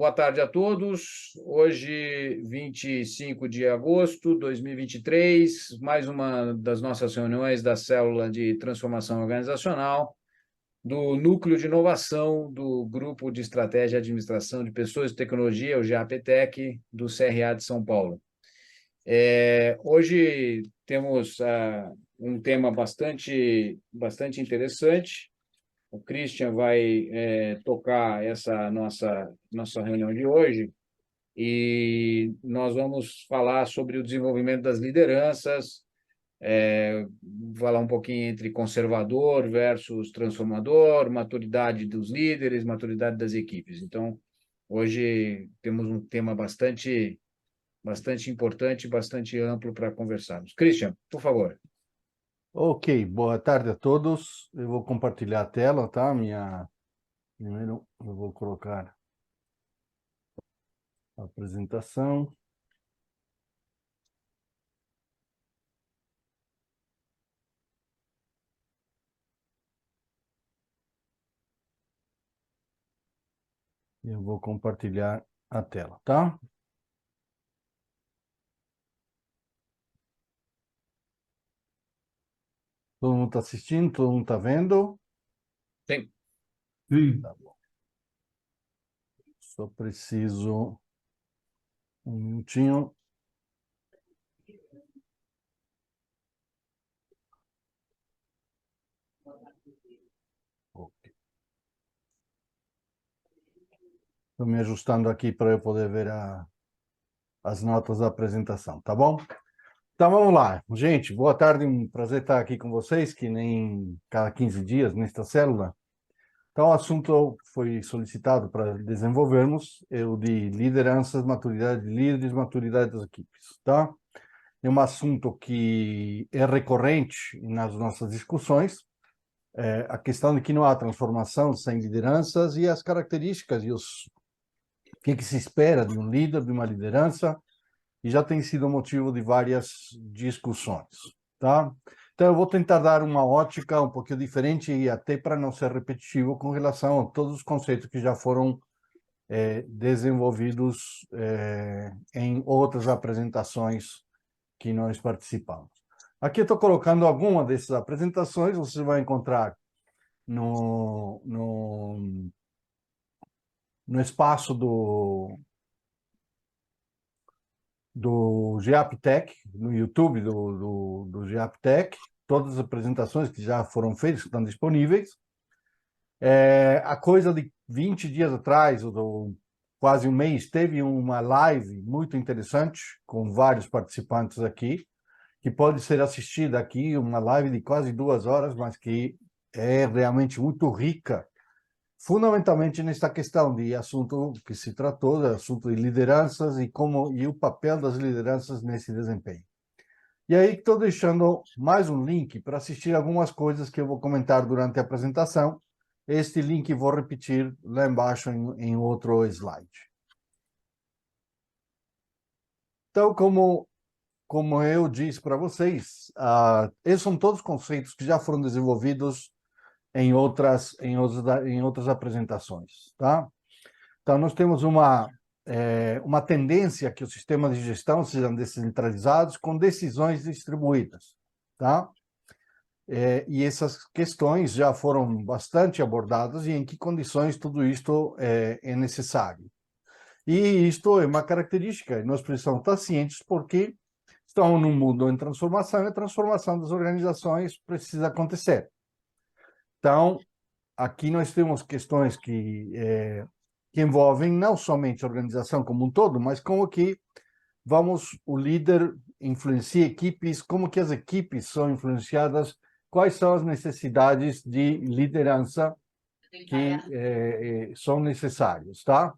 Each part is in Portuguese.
Boa tarde a todos. Hoje, 25 de agosto de 2023, mais uma das nossas reuniões da Célula de Transformação Organizacional, do Núcleo de Inovação do Grupo de Estratégia e Administração de Pessoas e Tecnologia, o GAPTEC, do CRA de São Paulo. Hoje temos um tema bastante interessante. O Christian vai tocar essa nossa reunião de hoje e nós vamos falar sobre o desenvolvimento das lideranças, falar um pouquinho entre conservador versus transformador, maturidade dos líderes, maturidade das equipes. Então, hoje temos um tema bastante importante, bastante amplo para conversarmos. Christian, por favor. Ok, boa tarde a todos. Eu vou compartilhar a tela, tá? Primeiro eu vou colocar a apresentação. Eu vou compartilhar a tela, tá? Todo mundo está assistindo? Todo mundo está vendo? Sim. Tá bom. Só preciso um minutinho. Ok. Estou me ajustando aqui para eu poder ver as notas da apresentação, tá bom? Então vamos lá. Gente, boa tarde, um prazer estar aqui com vocês, que nem cada 15 dias nesta célula. Então, o assunto foi solicitado para desenvolvermos, é o de lideranças, maturidade de líderes, maturidade das equipes, tá? É um assunto que é recorrente nas nossas discussões, a questão de que não há transformação sem lideranças e as características e o que se espera de um líder, de uma liderança, e já tem sido motivo de várias discussões, tá? Então, eu vou tentar dar uma ótica um pouquinho diferente e até para não ser repetitivo com relação a todos os conceitos que já foram desenvolvidos em outras apresentações que nós participamos. Aqui eu estou colocando alguma dessas apresentações, você vai encontrar no espaço do GAPTEC, no YouTube do GAPTEC, todas as apresentações que já foram feitas, que estão disponíveis. A coisa de 20 dias atrás, ou quase um mês, teve uma live muito interessante, com vários participantes aqui, que pode ser assistida aqui, uma live de quase 2 horas, mas que é realmente muito rica, fundamentalmente nesta questão de assunto que se tratou, assunto de lideranças e o papel das lideranças nesse desempenho. E aí estou deixando mais um link para assistir algumas coisas que eu vou comentar durante a apresentação. Este link vou repetir lá embaixo em outro slide. Então, como eu disse para vocês, esses são todos conceitos que já foram desenvolvidos em outras apresentações, tá? Então, nós temos uma tendência que os sistemas de gestão sejam descentralizados com decisões distribuídas, tá? E essas questões já foram bastante abordadas e em que condições tudo isto é necessário. E isto é uma característica, e nós precisamos estar cientes porque estamos num mundo em transformação e a transformação das organizações precisa acontecer. Então, aqui nós temos questões que envolvem não somente a organização como um todo, mas como que o líder influencia equipes, como que as equipes são influenciadas, quais são as necessidades de liderança que são necessárias, tá?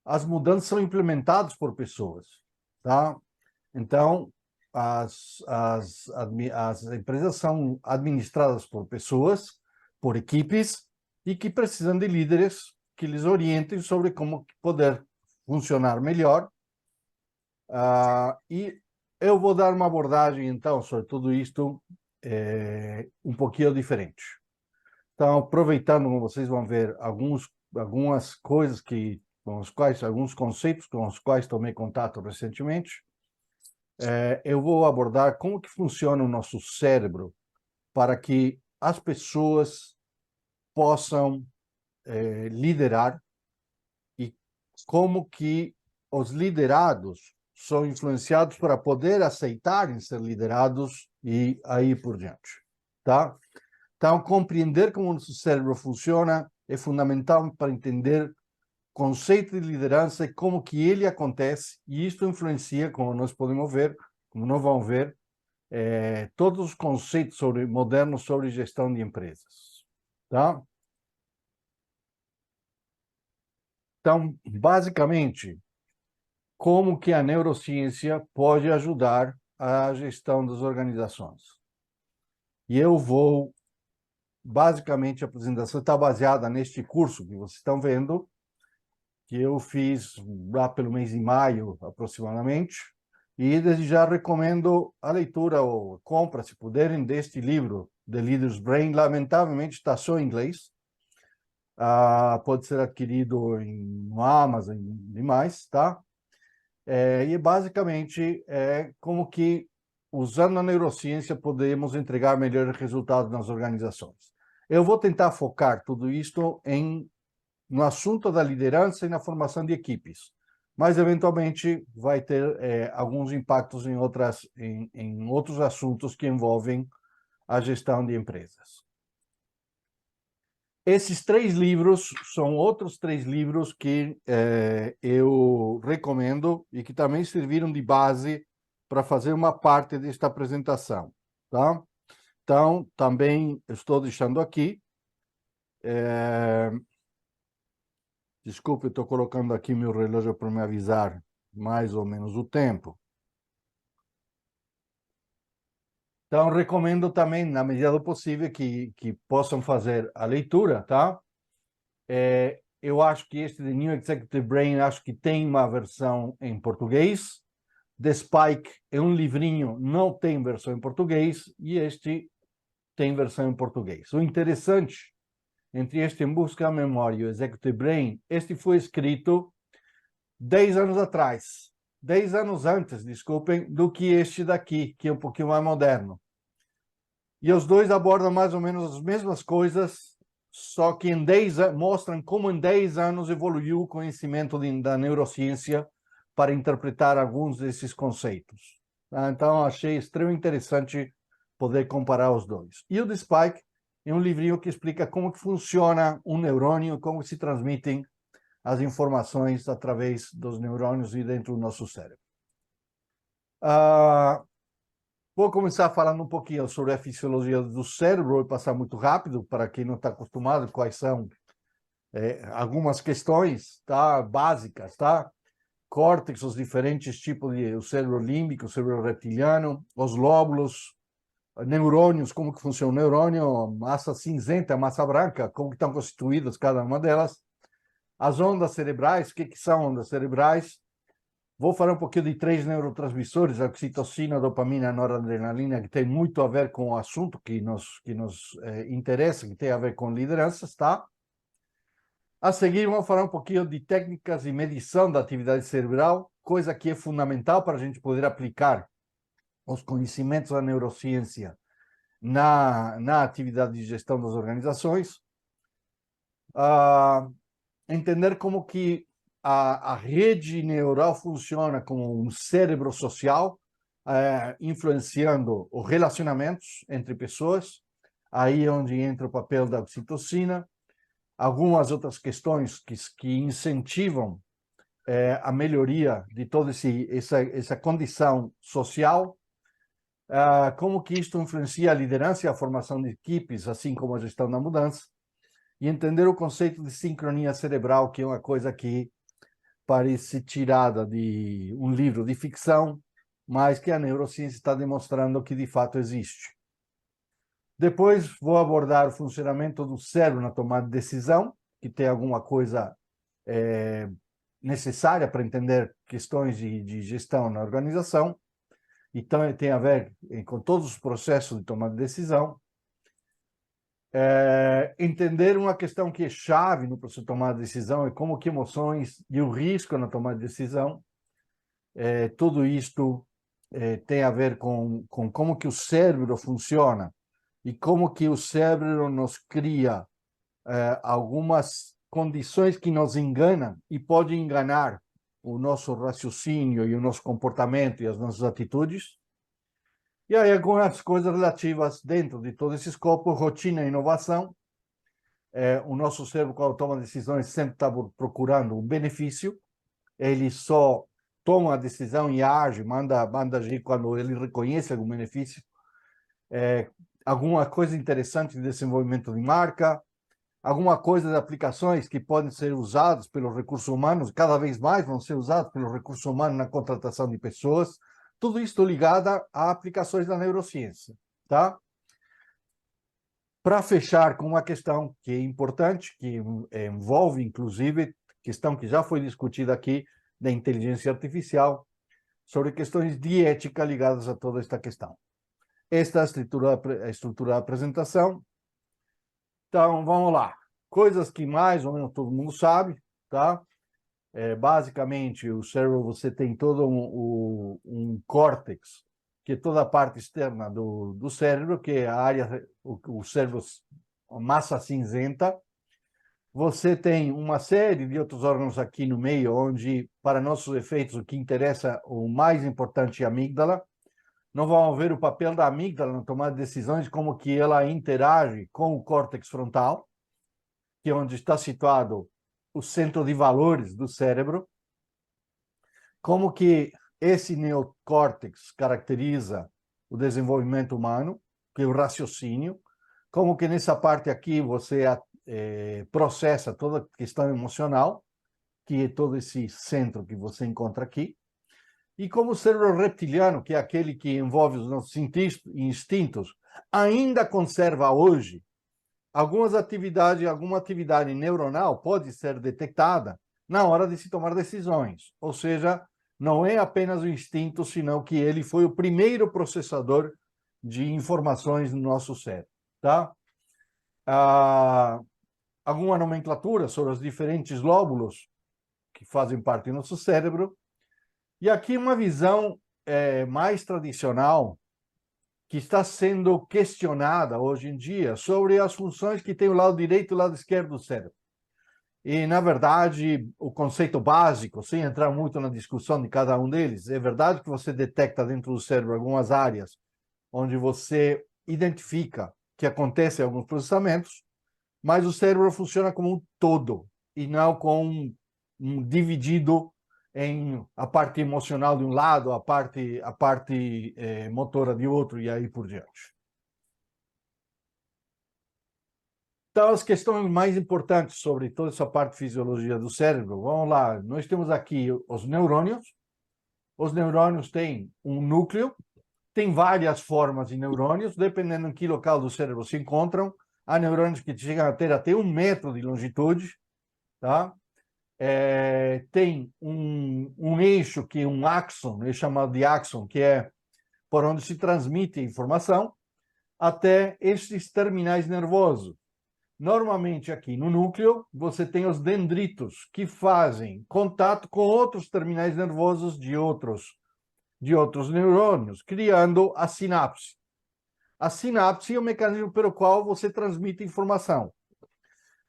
As mudanças são implementadas por pessoas, tá? Então, as empresas são administradas por pessoas, por equipes, e que precisam de líderes que lhes orientem sobre como poder funcionar melhor. E eu vou dar uma abordagem, então, sobre tudo isto um pouquinho diferente. Então, aproveitando, como vocês vão ver, algumas coisas alguns conceitos com os quais tomei contato recentemente, eu vou abordar como que funciona o nosso cérebro para que as pessoas possam liderar e como que os liderados são influenciados para poder aceitarem ser liderados e aí por diante, tá? Então, compreender como o nosso cérebro funciona é fundamental para entender o conceito de liderança e como que ele acontece, e isto influencia, como nós podemos ver, como nós vamos ver, todos os conceitos modernos sobre gestão de empresas, tá? Então, basicamente, como que a neurociência pode ajudar a gestão das organizações. E eu vou, basicamente, a apresentação está baseada neste curso que vocês estão vendo, que eu fiz lá pelo mês de maio, aproximadamente, e desde já recomendo a leitura ou compra, se puderem, deste livro, The Leader's Brain. Lamentavelmente está só em inglês, pode ser adquirido no Amazon e demais, tá? E basicamente é como que, usando a neurociência, podemos entregar melhores resultados nas organizações. Eu vou tentar focar tudo isto no assunto da liderança e na formação de equipes, mas eventualmente vai ter alguns impactos em outros assuntos que envolvem a gestão de empresas. Esses 3 livros são outros 3 livros que eu recomendo e que também serviram de base para fazer uma parte desta apresentação, tá? Então, também estou deixando aqui. Desculpe, estou colocando aqui meu relógio para me avisar mais ou menos o tempo. Então, recomendo também, na medida do possível, que possam fazer a leitura, tá? Eu acho que este The New Executive Brain, acho que tem uma versão em português. The Spike é um livrinho, não tem versão em português, e este tem versão em português. O interessante, entre este Em Busca da Memória e o Executive Brain, este foi escrito 10 anos atrás, 10 anos antes, desculpem, do que este daqui, que é um pouquinho mais moderno. E os dois abordam mais ou menos as mesmas coisas, só que mostram como em 10 anos evoluiu o conhecimento da neurociência para interpretar alguns desses conceitos. Então, achei extremamente interessante poder comparar os dois. E o The Spike é um livrinho que explica como que funciona um neurônio, como se transmitem as informações através dos neurônios e dentro do nosso cérebro. Vou começar falando um pouquinho sobre a fisiologia do cérebro, vou passar muito rápido para quem não está acostumado, quais são algumas questões, tá, básicas, tá? Córtex, os diferentes tipos o cérebro límbico, o cérebro reptiliano, os lóbulos, neurônios, como que funciona o neurônio, massa cinzenta, massa branca, como que estão constituídas cada uma delas, as ondas cerebrais, o que são ondas cerebrais. Vou falar um pouquinho de 3 neurotransmissores, a oxitocina, a dopamina, a noradrenalina, que tem muito a ver com o assunto que nos interessa, que tem a ver com lideranças, tá? A seguir, vamos falar um pouquinho de técnicas e medição da atividade cerebral, coisa que é fundamental para a gente poder aplicar os conhecimentos da neurociência na atividade de gestão das organizações. Entender como que a rede neural funciona como um cérebro social, influenciando os relacionamentos entre pessoas, aí é onde entra o papel da oxitocina, algumas outras questões que incentivam a melhoria de toda essa condição social, como que isto influencia a liderança e a formação de equipes, assim como a gestão da mudança, e entender o conceito de sincronia cerebral, que é uma coisa que parece tirada de um livro de ficção, mas que a neurociência está demonstrando que de fato existe. Depois vou abordar o funcionamento do cérebro na tomada de decisão, que tem alguma coisa necessária para entender questões de gestão na organização, então tem a ver com todos os processos de tomada de decisão. entender uma questão que é chave no processo de tomar de decisão é como que emoções e o risco na tomada de decisão, tudo isto tem a ver com como que o cérebro funciona e como que o cérebro nos cria algumas condições que nos enganam e pode enganar o nosso raciocínio e o nosso comportamento e as nossas atitudes. E aí algumas coisas relativas dentro de todo esse escopo, rotina e inovação. O nosso cérebro, quando toma decisões, sempre está procurando um benefício. Ele só toma a decisão e age, manda agir quando ele reconhece algum benefício. Alguma coisa interessante de desenvolvimento de marca, alguma coisa de aplicações que podem ser usadas pelos recursos humanos, cada vez mais vão ser usados pelos recursos humanos na contratação de pessoas, tudo isso ligado a aplicações da neurociência, tá? Para fechar com uma questão que é importante, que envolve, inclusive, questão que já foi discutida aqui, da inteligência artificial, sobre questões de ética ligadas a toda esta questão. Esta é a estrutura da apresentação. Então, vamos lá. Coisas que mais ou menos todo mundo sabe, tá? Basicamente, o cérebro, você tem todo um córtex, que é toda a parte externa do cérebro, que é a área, o cérebro, a massa cinzenta. Você tem uma série de outros órgãos aqui no meio, onde, para nossos efeitos, o que interessa, o mais importante é a amígdala. Não vamos ver o papel da amígdala na tomada de decisões, como que ela interage com o córtex frontal, que é onde está situado o centro de valores do cérebro, como que esse neocórtex caracteriza o desenvolvimento humano, que é o raciocínio, como que nessa parte aqui você processa toda a questão emocional, que é todo esse centro que você encontra aqui, e como o cérebro reptiliano, que é aquele que envolve os nossos instintos, ainda conserva hoje alguma atividade neuronal pode ser detectada na hora de se tomar decisões. Ou seja, não é apenas o instinto, senão que ele foi o primeiro processador de informações no nosso cérebro, tá? Alguma nomenclatura sobre os diferentes lóbulos que fazem parte do nosso cérebro. E aqui uma visão mais tradicional, que está sendo questionada hoje em dia sobre as funções que tem o lado direito e o lado esquerdo do cérebro. E, na verdade, o conceito básico, sem entrar muito na discussão de cada um deles, é verdade que você detecta dentro do cérebro algumas áreas onde você identifica que acontecem alguns processamentos, mas o cérebro funciona como um todo e não como um dividido em a parte emocional de um lado, a parte motora de outro e aí por diante. Então, as questões mais importantes sobre toda essa parte de fisiologia do cérebro, vamos lá, nós temos aqui os neurônios. Os neurônios têm um núcleo, tem várias formas de neurônios, dependendo em que local do cérebro se encontram. Há neurônios que chegam a ter até 1 metro de longitude, tá? Tem um eixo que é um axon, é chamado de axon, que é por onde se transmite a informação, até esses terminais nervosos. Normalmente aqui no núcleo você tem os dendritos, que fazem contato com outros terminais nervosos de outros neurônios, criando a sinapse. A sinapse é o mecanismo pelo qual você transmite informação.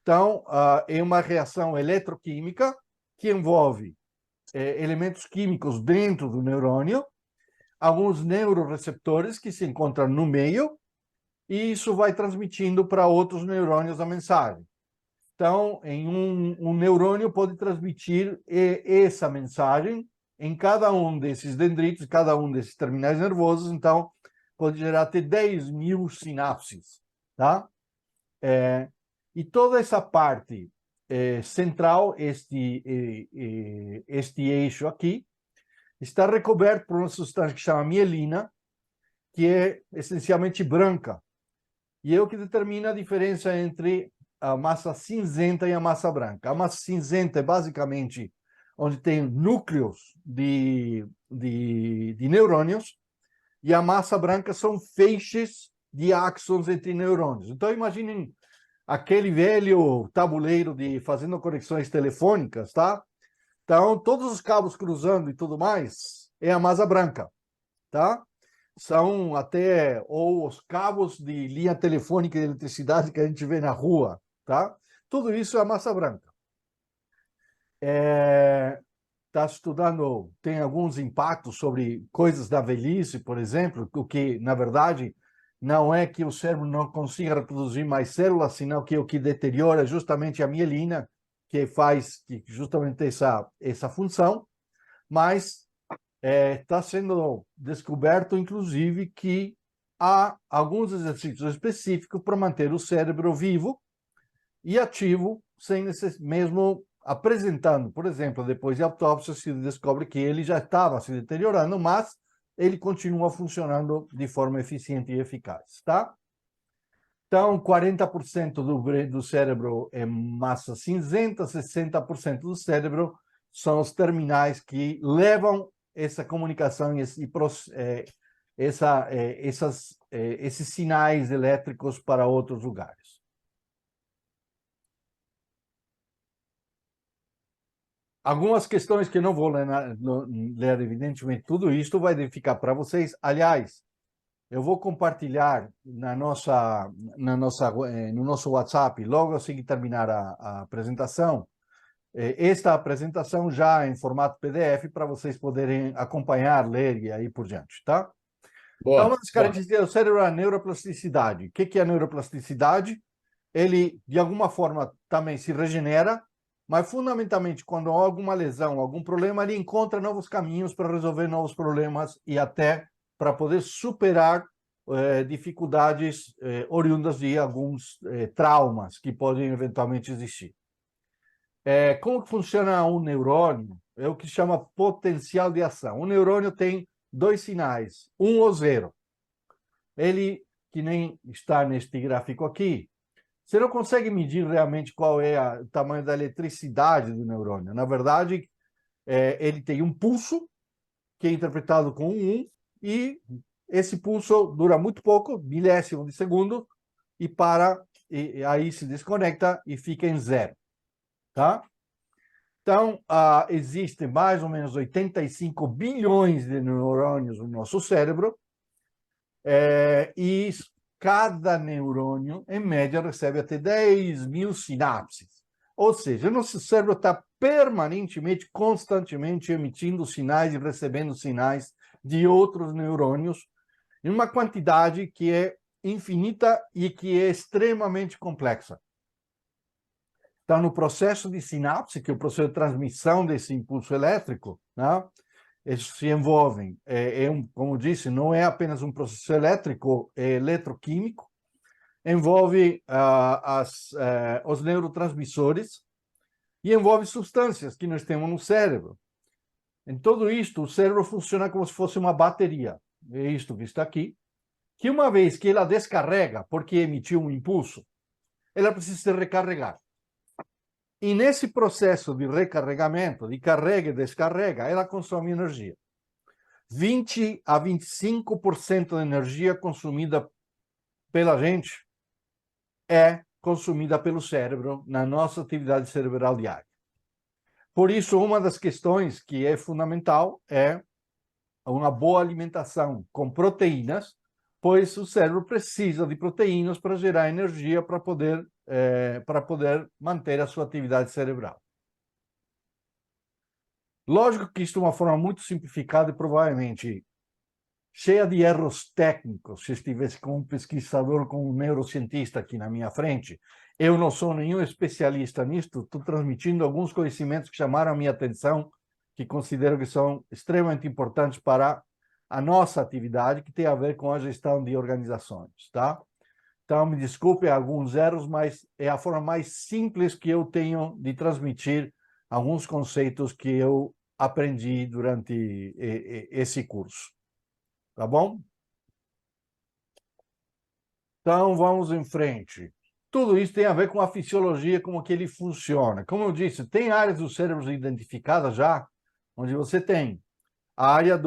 Então, é uma reação eletroquímica que envolve elementos químicos dentro do neurônio, alguns neuroreceptores que se encontram no meio, e isso vai transmitindo para outros neurônios a mensagem. Então, em um neurônio pode transmitir essa mensagem em cada um desses dendritos, cada um desses terminais nervosos, então pode gerar até 10.000 sinapses, tá? E toda essa parte central, este eixo aqui, está recoberto por uma substância que chama mielina, que é essencialmente branca, e é o que determina a diferença entre a massa cinzenta e a massa branca. A massa cinzenta é basicamente onde tem núcleos de neurônios, e a massa branca são feixes de axons entre neurônios. Então, imaginem aquele velho tabuleiro de fazendo conexões telefônicas, tá? Então, todos os cabos cruzando e tudo mais é a massa branca, tá? São até ou os cabos de linha telefônica de eletricidade que a gente vê na rua, tá? Tudo isso é a massa branca. Está estudando, tem alguns impactos sobre coisas da velhice, por exemplo, o que, na verdade, não é que o cérebro não consiga reproduzir mais células, senão que o que deteriora é justamente a mielina, que faz justamente essa função, mas está sendo descoberto, inclusive, que há alguns exercícios específicos para manter o cérebro vivo e ativo, sem mesmo apresentando, por exemplo, depois de autópsia, se descobre que ele já estava se deteriorando, mas ele continua funcionando de forma eficiente e eficaz, tá? Então, 40% do cérebro é massa cinzenta, 60% do cérebro são os terminais que levam essa comunicação e esses sinais elétricos para outros lugares. Algumas questões que não vou ler, evidentemente, tudo isso vai ficar para vocês. Aliás, eu vou compartilhar no nosso WhatsApp, logo assim que terminar a apresentação, esta apresentação já em formato PDF para vocês poderem acompanhar, ler e aí por diante, tá? Boa. Então, uma das características do cérebro é a neuroplasticidade. O que é a neuroplasticidade? Ele, de alguma forma, também se regenera, mas, fundamentalmente, quando há alguma lesão, algum problema, ele encontra novos caminhos para resolver novos problemas e até para poder superar dificuldades oriundas de alguns traumas que podem eventualmente existir. Como que funciona um neurônio? É o que se chama potencial de ação. O neurônio tem dois sinais, 1 ou 0. Ele, que nem está neste gráfico aqui, você não consegue medir realmente qual é o tamanho da eletricidade do neurônio. Na verdade, ele tem um pulso, que é interpretado com um 1, e esse pulso dura muito pouco, milésimo de segundo, e aí se desconecta e fica em 0. Tá? Então, existem mais ou menos 85 bilhões de neurônios no nosso cérebro, e cada neurônio, em média, recebe até 10 mil sinapses. Ou seja, nosso cérebro está permanentemente, constantemente emitindo sinais e recebendo sinais de outros neurônios em uma quantidade que é infinita e que é extremamente complexa. Então, no processo de sinapse, que é o processo de transmissão desse impulso elétrico, né, eles se envolvem, como disse, não é apenas um processo elétrico, é eletroquímico, envolve os neurotransmissores e envolve substâncias que nós temos no cérebro. Em tudo isto, o cérebro funciona como se fosse uma bateria, é isto que está aqui, que uma vez que ela descarrega, porque emitiu um impulso, ela precisa se recarregar. E nesse processo de recarregamento, de carrega e descarrega, ela consome energia. 20 a 25% da energia consumida pela gente é consumida pelo cérebro na nossa atividade cerebral diária. Por isso, uma das questões que é fundamental é uma boa alimentação com proteínas, pois o cérebro precisa de proteínas para gerar energia para poder manter a sua atividade cerebral. Lógico que isto é uma forma muito simplificada e provavelmente cheia de erros técnicos, se estivesse com um pesquisador, com um neurocientista aqui na minha frente. Eu não sou nenhum especialista nisto, estou transmitindo alguns conhecimentos que chamaram a minha atenção, que considero que são extremamente importantes para a nossa atividade, que tem a ver com a gestão de organizações, tá? Então, me desculpe alguns erros, mas é a forma mais simples que eu tenho de transmitir alguns conceitos que eu aprendi durante esse curso. Tá bom? Então, vamos em frente. Tudo isso tem a ver com a fisiologia, como que ele funciona. Como eu disse, tem áreas do cérebro identificadas já, onde você tem a área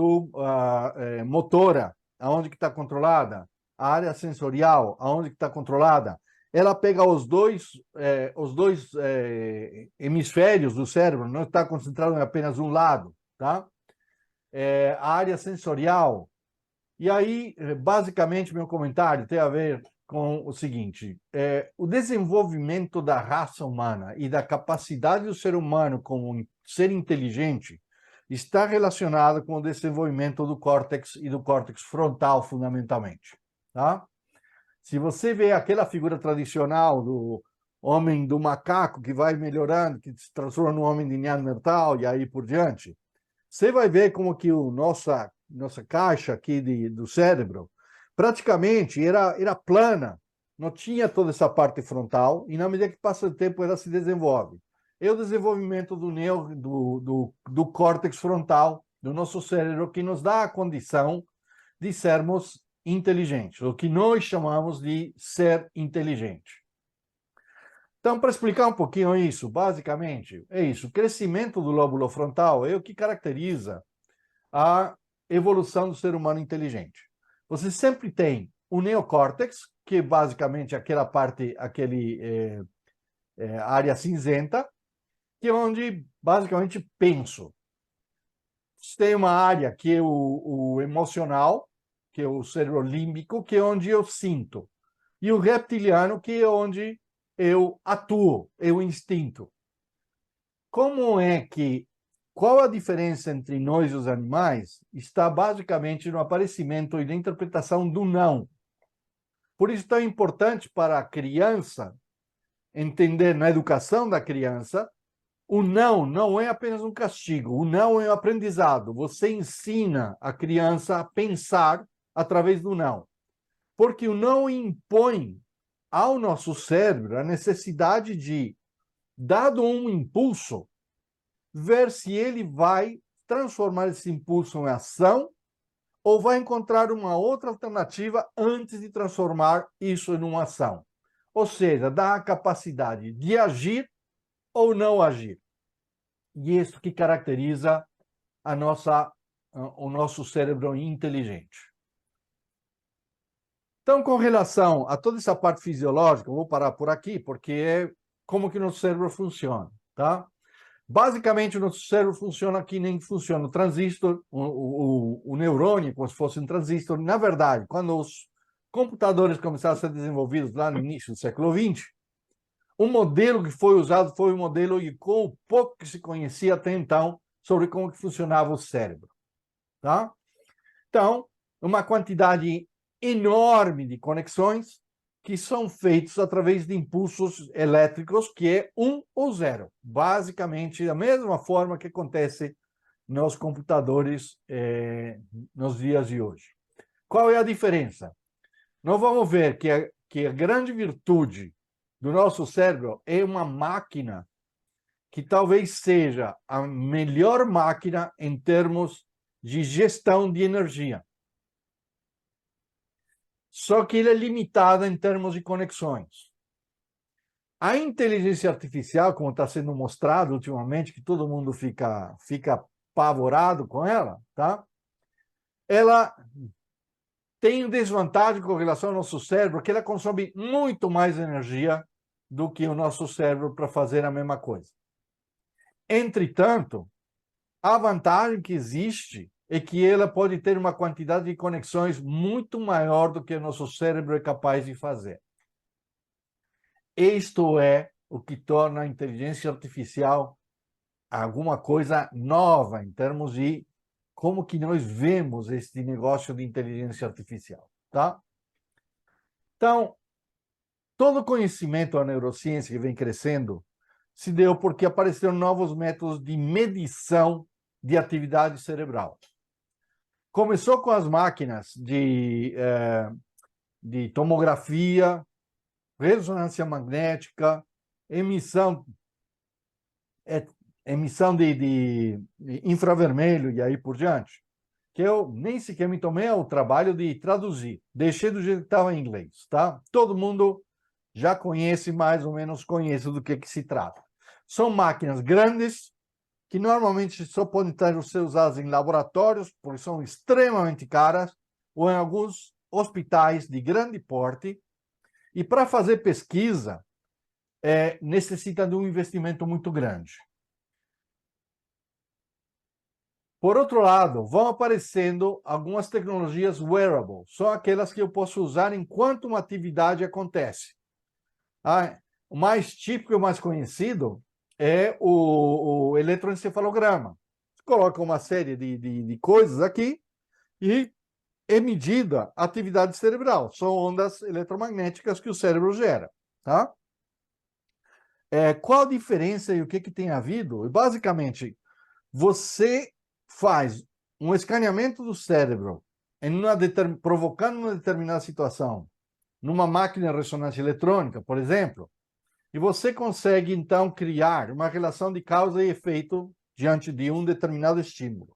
motora, aonde que está controlada, a área sensorial, aonde está controlada, ela pega os dois hemisférios do cérebro, não está concentrado em apenas um lado, tá? A área sensorial. E aí, basicamente, meu comentário tem a ver com o seguinte: o desenvolvimento da raça humana e da capacidade do ser humano como um ser inteligente está relacionado com o desenvolvimento do córtex e do córtex frontal, fundamentalmente, tá? Se você vê aquela figura tradicional do homem do macaco que vai melhorando, que se transforma no homem de Neandertal e aí por diante, você vai ver como que nossa caixa aqui do cérebro praticamente era plana, não tinha toda essa parte frontal, e na medida que passa o tempo ela se desenvolve. É o desenvolvimento do córtex frontal do nosso cérebro que nos dá a condição de sermos inteligentes, o que nós chamamos de ser inteligente. Então, para explicar um pouquinho isso, basicamente, é isso. O crescimento do lóbulo frontal é o que caracteriza a evolução do ser humano inteligente. Você sempre tem o neocórtex, que é basicamente aquela parte, área cinzenta, que é onde basicamente penso. Você tem uma área que é o emocional, que é o cérebro límbico, que é onde eu sinto. E o reptiliano, que é onde eu atuo, é o instinto. Qual a diferença entre nós e os animais? Está basicamente no aparecimento e na interpretação do não. Por isso é tão importante para a criança entender na educação da criança, o não é apenas um castigo, o não é um aprendizado. Você ensina a criança a pensar através do não. Porque o não impõe ao nosso cérebro a necessidade de, dado um impulso, ver se ele vai transformar esse impulso em ação ou vai encontrar uma outra alternativa antes de transformar isso em uma ação. Ou seja, dá a capacidade de agir ou não agir. E isso que caracteriza o nosso cérebro inteligente. Então, com relação a toda essa parte fisiológica, eu vou parar por aqui, porque é como que o nosso cérebro funciona, tá? Basicamente, o nosso cérebro funciona que nem funciona o transistor, o neurônio, como se fosse um transistor. Na verdade, quando os computadores começaram a ser desenvolvidos lá no início do século XX, o modelo que foi usado foi um modelo com o pouco que se conhecia até então sobre como que funcionava o cérebro, tá? Então, uma quantidade enorme de conexões que são feitos através de impulsos elétricos, que é 1 ou 0. Basicamente, da mesma forma que acontece nos computadores nos dias de hoje. Qual é a diferença? Nós vamos ver que a grande virtude do nosso cérebro é uma máquina que talvez seja a melhor máquina em termos de gestão de energia. Só que ele é limitado em termos de conexões. A inteligência artificial, como está sendo mostrado ultimamente, que todo mundo fica apavorado com ela, tá? Ela tem desvantagem com relação ao nosso cérebro, que ela consome muito mais energia do que o nosso cérebro para fazer a mesma coisa. Entretanto, a vantagem que existe é que ela pode ter uma quantidade de conexões muito maior do que o nosso cérebro é capaz de fazer. Isto é o que torna a inteligência artificial alguma coisa nova em termos de como que nós vemos este negócio de inteligência artificial, tá? Então, todo o conhecimento da neurociência que vem crescendo se deu porque apareceram novos métodos de medição de atividade cerebral. Começou com as máquinas de tomografia, ressonância magnética, emissão de infravermelho e aí por diante, que eu nem sequer me tomei ao trabalho de traduzir. Deixei do jeito que estava em inglês, tá? Todo mundo já conhece, mais ou menos conhece do que se trata. São máquinas grandes, que normalmente só podem ser usadas em laboratórios, porque são extremamente caras, ou em alguns hospitais de grande porte, e para fazer pesquisa, necessita de um investimento muito grande. Por outro lado, vão aparecendo algumas tecnologias wearable, são aquelas que eu posso usar enquanto uma atividade acontece. O mais típico e o mais conhecido é o eletroencefalograma. Você coloca uma série de coisas aqui e é medida a atividade cerebral. São ondas eletromagnéticas que o cérebro gera. Tá? Qual a diferença e o que tem havido? Basicamente, você faz um escaneamento do cérebro provocando uma determinada situação numa máquina de ressonância eletrônica, por exemplo, e você consegue, então, criar uma relação de causa e efeito diante de um determinado estímulo.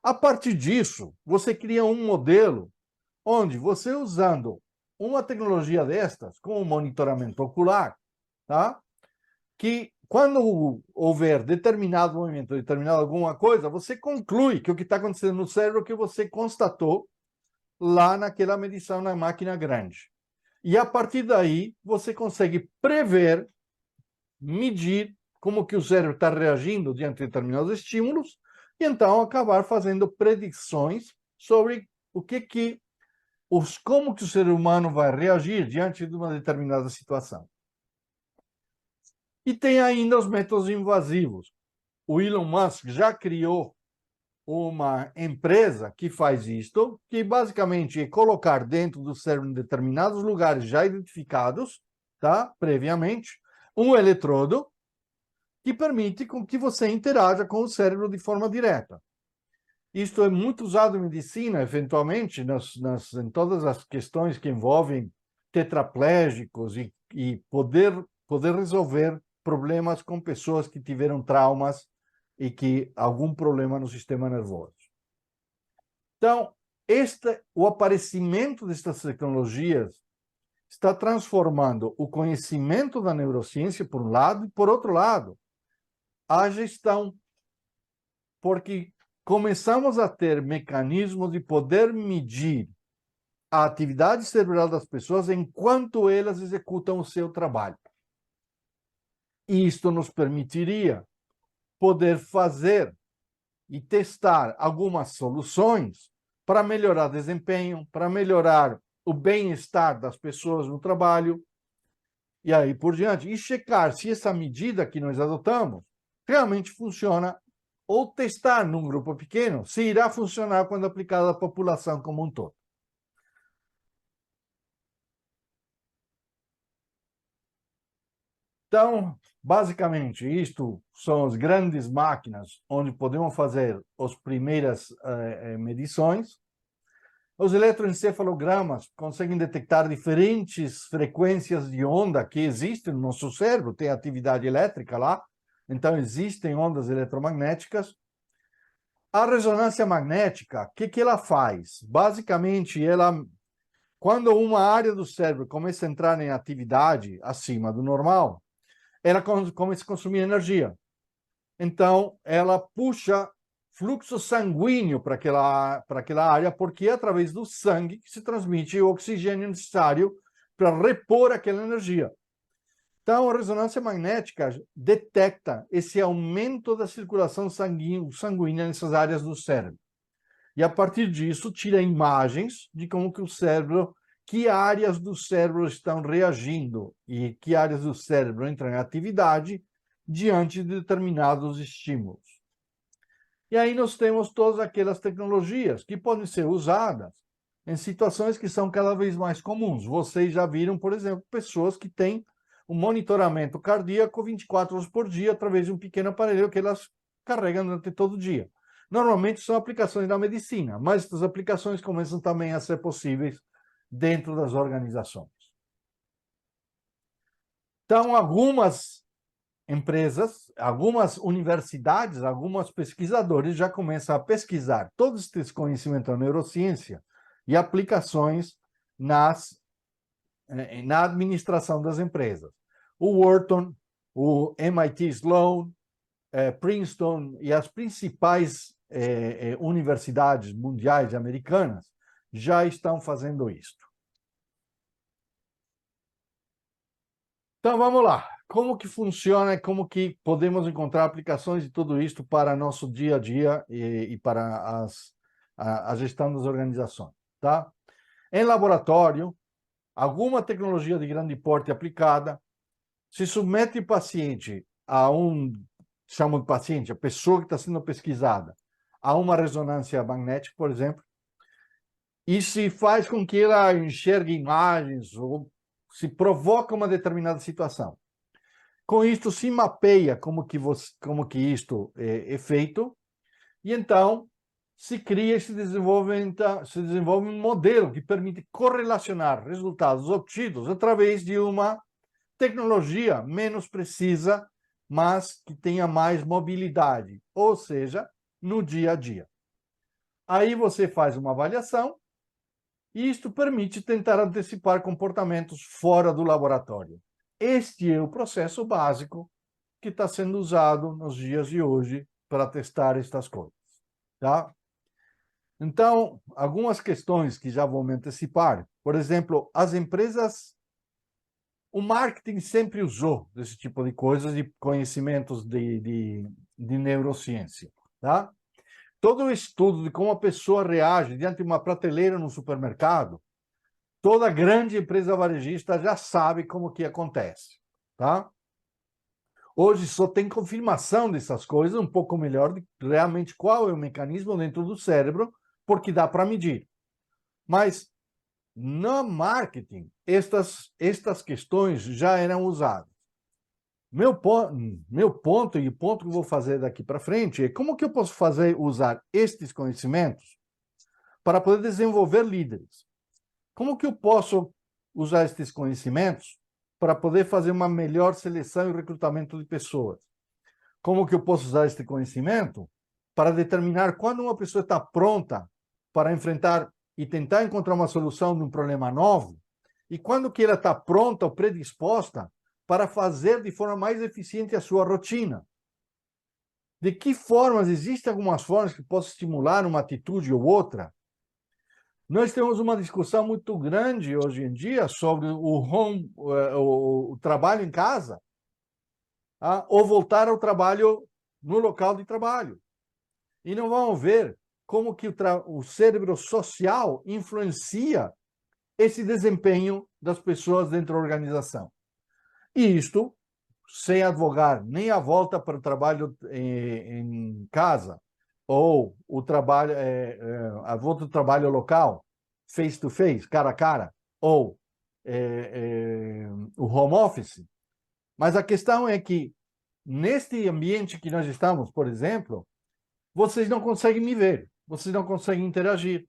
A partir disso, você cria um modelo onde você, usando uma tecnologia destas, como o monitoramento ocular, tá? Que quando houver determinado movimento, determinado alguma coisa, você conclui que o que está acontecendo no cérebro é o que você constatou lá naquela medição na máquina grande. E a partir daí, você consegue prever, medir como que o cérebro está reagindo diante de determinados estímulos e então acabar fazendo predições sobre como que o ser humano vai reagir diante de uma determinada situação. E tem ainda os métodos invasivos. O Elon Musk já criou uma empresa que faz isto, que basicamente é colocar dentro do cérebro em determinados lugares já identificados, tá? Previamente, um eletrodo que permite com que você interaja com o cérebro de forma direta. Isto é muito usado em medicina, eventualmente, em todas as questões que envolvem tetraplégicos e poder resolver problemas com pessoas que tiveram traumas e que algum problema no sistema nervoso. Então, o aparecimento destas tecnologias está transformando o conhecimento da neurociência, por um lado, e, por outro lado, a gestão, porque começamos a ter mecanismos de poder medir a atividade cerebral das pessoas enquanto elas executam o seu trabalho. E isto nos permitiria poder fazer e testar algumas soluções para melhorar desempenho, para melhorar o bem-estar das pessoas no trabalho, e aí por diante. E checar se essa medida que nós adotamos realmente funciona, ou testar num grupo pequeno se irá funcionar quando aplicada à população como um todo. Então, basicamente, isto são as grandes máquinas onde podemos fazer as primeiras medições. Os eletroencefalogramas conseguem detectar diferentes frequências de onda que existem no nosso cérebro, tem atividade elétrica lá, então existem ondas eletromagnéticas. A ressonância magnética, o que ela faz? Basicamente, quando uma área do cérebro começa a entrar em atividade acima do normal, ela começa a consumir energia. Então, ela puxa fluxo sanguíneo para aquela área, porque é através do sangue que se transmite o oxigênio necessário para repor aquela energia. Então, a ressonância magnética detecta esse aumento da circulação sanguínea nessas áreas do cérebro. E, a partir disso, tira imagens de como que o cérebro, que áreas do cérebro estão reagindo e que áreas do cérebro entram em atividade diante de determinados estímulos. E aí nós temos todas aquelas tecnologias que podem ser usadas em situações que são cada vez mais comuns. Vocês já viram, por exemplo, pessoas que têm um monitoramento cardíaco 24 horas por dia através de um pequeno aparelho que elas carregam durante todo o dia. Normalmente são aplicações da medicina, mas essas aplicações começam também a ser possíveis dentro das organizações. Então, algumas empresas, algumas universidades, alguns pesquisadores já começam a pesquisar todo esse conhecimento da neurociência e aplicações na administração das empresas. O Wharton, o MIT Sloan, Princeton e as principais universidades mundiais americanas já estão fazendo isto. Então, vamos lá. Como que funciona e como que podemos encontrar aplicações de tudo isto para nosso dia a dia e para a gestão das organizações, tá? Em laboratório, alguma tecnologia de grande porte aplicada se submete o paciente chamo de paciente, a pessoa que está sendo pesquisada, a uma ressonância magnética, por exemplo, e se faz com que ela enxergue imagens ou se provoca uma determinada situação. Com isto, se mapeia como que isto é feito, e então se cria e se desenvolve um modelo que permite correlacionar resultados obtidos através de uma tecnologia menos precisa, mas que tenha mais mobilidade, ou seja, no dia a dia. Aí você faz uma avaliação e isto permite tentar antecipar comportamentos fora do laboratório. Este é o processo básico que está sendo usado nos dias de hoje para testar estas coisas, tá? Então, algumas questões que já vou me antecipar. Por exemplo, as empresas, o marketing sempre usou esse tipo de coisas e conhecimentos de neurociência, tá? Todo o estudo de como a pessoa reage diante de uma prateleira no supermercado, toda grande empresa varejista já sabe como que acontece, tá? Hoje só tem confirmação dessas coisas um pouco melhor de realmente qual é o mecanismo dentro do cérebro, porque dá para medir. Mas no marketing, estas questões já eram usadas. Meu ponto e o ponto que eu vou fazer daqui para frente é como que eu posso usar estes conhecimentos para poder desenvolver líderes. Como que eu posso usar estes conhecimentos para poder fazer uma melhor seleção e recrutamento de pessoas? Como que eu posso usar este conhecimento para determinar quando uma pessoa está pronta para enfrentar e tentar encontrar uma solução de um problema novo e quando que ela está pronta ou predisposta para fazer de forma mais eficiente a sua rotina? De que formas, existem algumas formas que possam estimular uma atitude ou outra? Nós temos uma discussão muito grande hoje em dia sobre o trabalho em casa, ou voltar ao trabalho no local de trabalho. E não vamos ver como que o cérebro social influencia esse desempenho das pessoas dentro da organização. E isto sem advogar nem a volta para o trabalho em casa, ou o trabalho, a volta do trabalho local, face to face, cara a cara, ou o home office. Mas a questão é que, neste ambiente que nós estamos, por exemplo, vocês não conseguem me ver, vocês não conseguem interagir.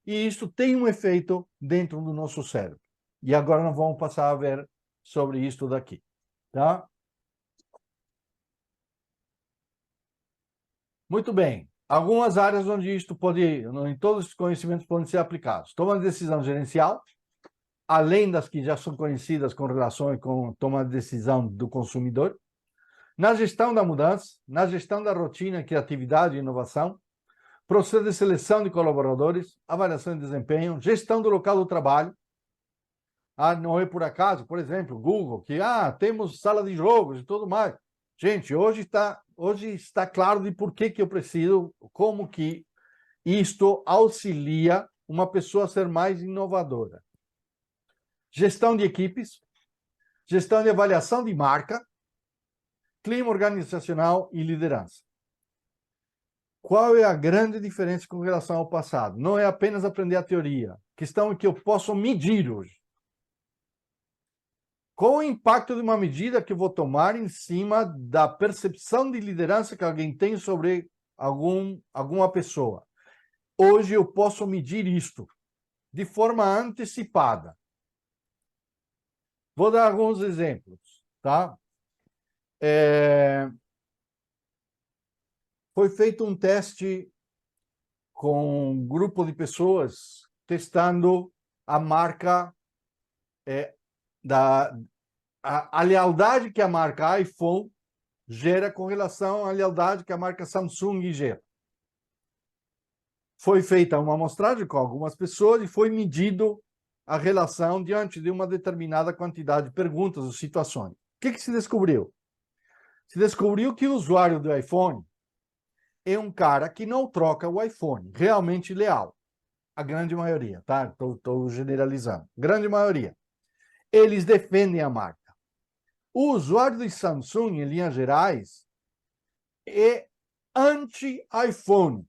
E isso tem um efeito dentro do nosso cérebro. E agora nós vamos passar a ver sobre isso daqui, tá? Muito bem. Algumas áreas onde isto em todos os conhecimentos podem ser aplicados. Toma de decisão gerencial, além das que já são conhecidas com relação com toma de decisão do consumidor. Na gestão da mudança, na gestão da rotina, criatividade e inovação, processo de seleção de colaboradores, avaliação de desempenho, gestão do local do trabalho. Não é por acaso, por exemplo, Google, que temos sala de jogos e tudo mais. Gente, hoje está claro de por que eu preciso, como que isto auxilia uma pessoa a ser mais inovadora. Gestão de equipes, gestão de avaliação de marca, clima organizacional e liderança. Qual é a grande diferença com relação ao passado? Não é apenas aprender a teoria. A questão é que eu posso medir hoje. Qual o impacto de uma medida que eu vou tomar em cima da percepção de liderança que alguém tem sobre alguma pessoa? Hoje eu posso medir isto de forma antecipada. Vou dar alguns exemplos, tá? Foi feito um teste com um grupo de pessoas testando a marca a lealdade que a marca iPhone gera com relação à lealdade que a marca Samsung gera. foi feita uma amostragem com algumas pessoas e foi medido a relação diante de uma determinada quantidade de perguntas ou situações. O que se descobriu? Se descobriu que o usuário do iPhone é um cara que não troca o iPhone, realmente leal. A grande maioria, tá? Estou generalizando. Grande maioria. Eles defendem a marca. O usuário do Samsung, em linhas gerais, é anti-iPhone.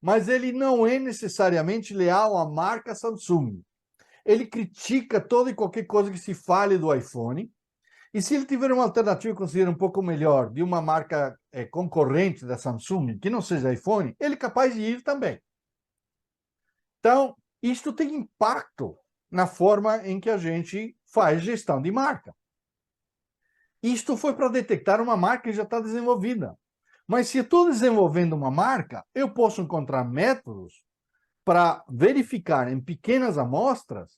Mas ele não é necessariamente leal à marca Samsung. Ele critica toda e qualquer coisa que se fale do iPhone. E se ele tiver uma alternativa que considera um pouco melhor de uma marca concorrente da Samsung, que não seja iPhone, ele é capaz de ir também. Então, isto tem impacto na forma em que a gente faz gestão de marca. Isto foi para detectar uma marca que já está desenvolvida. Mas se eu estou desenvolvendo uma marca, eu posso encontrar métodos para verificar em pequenas amostras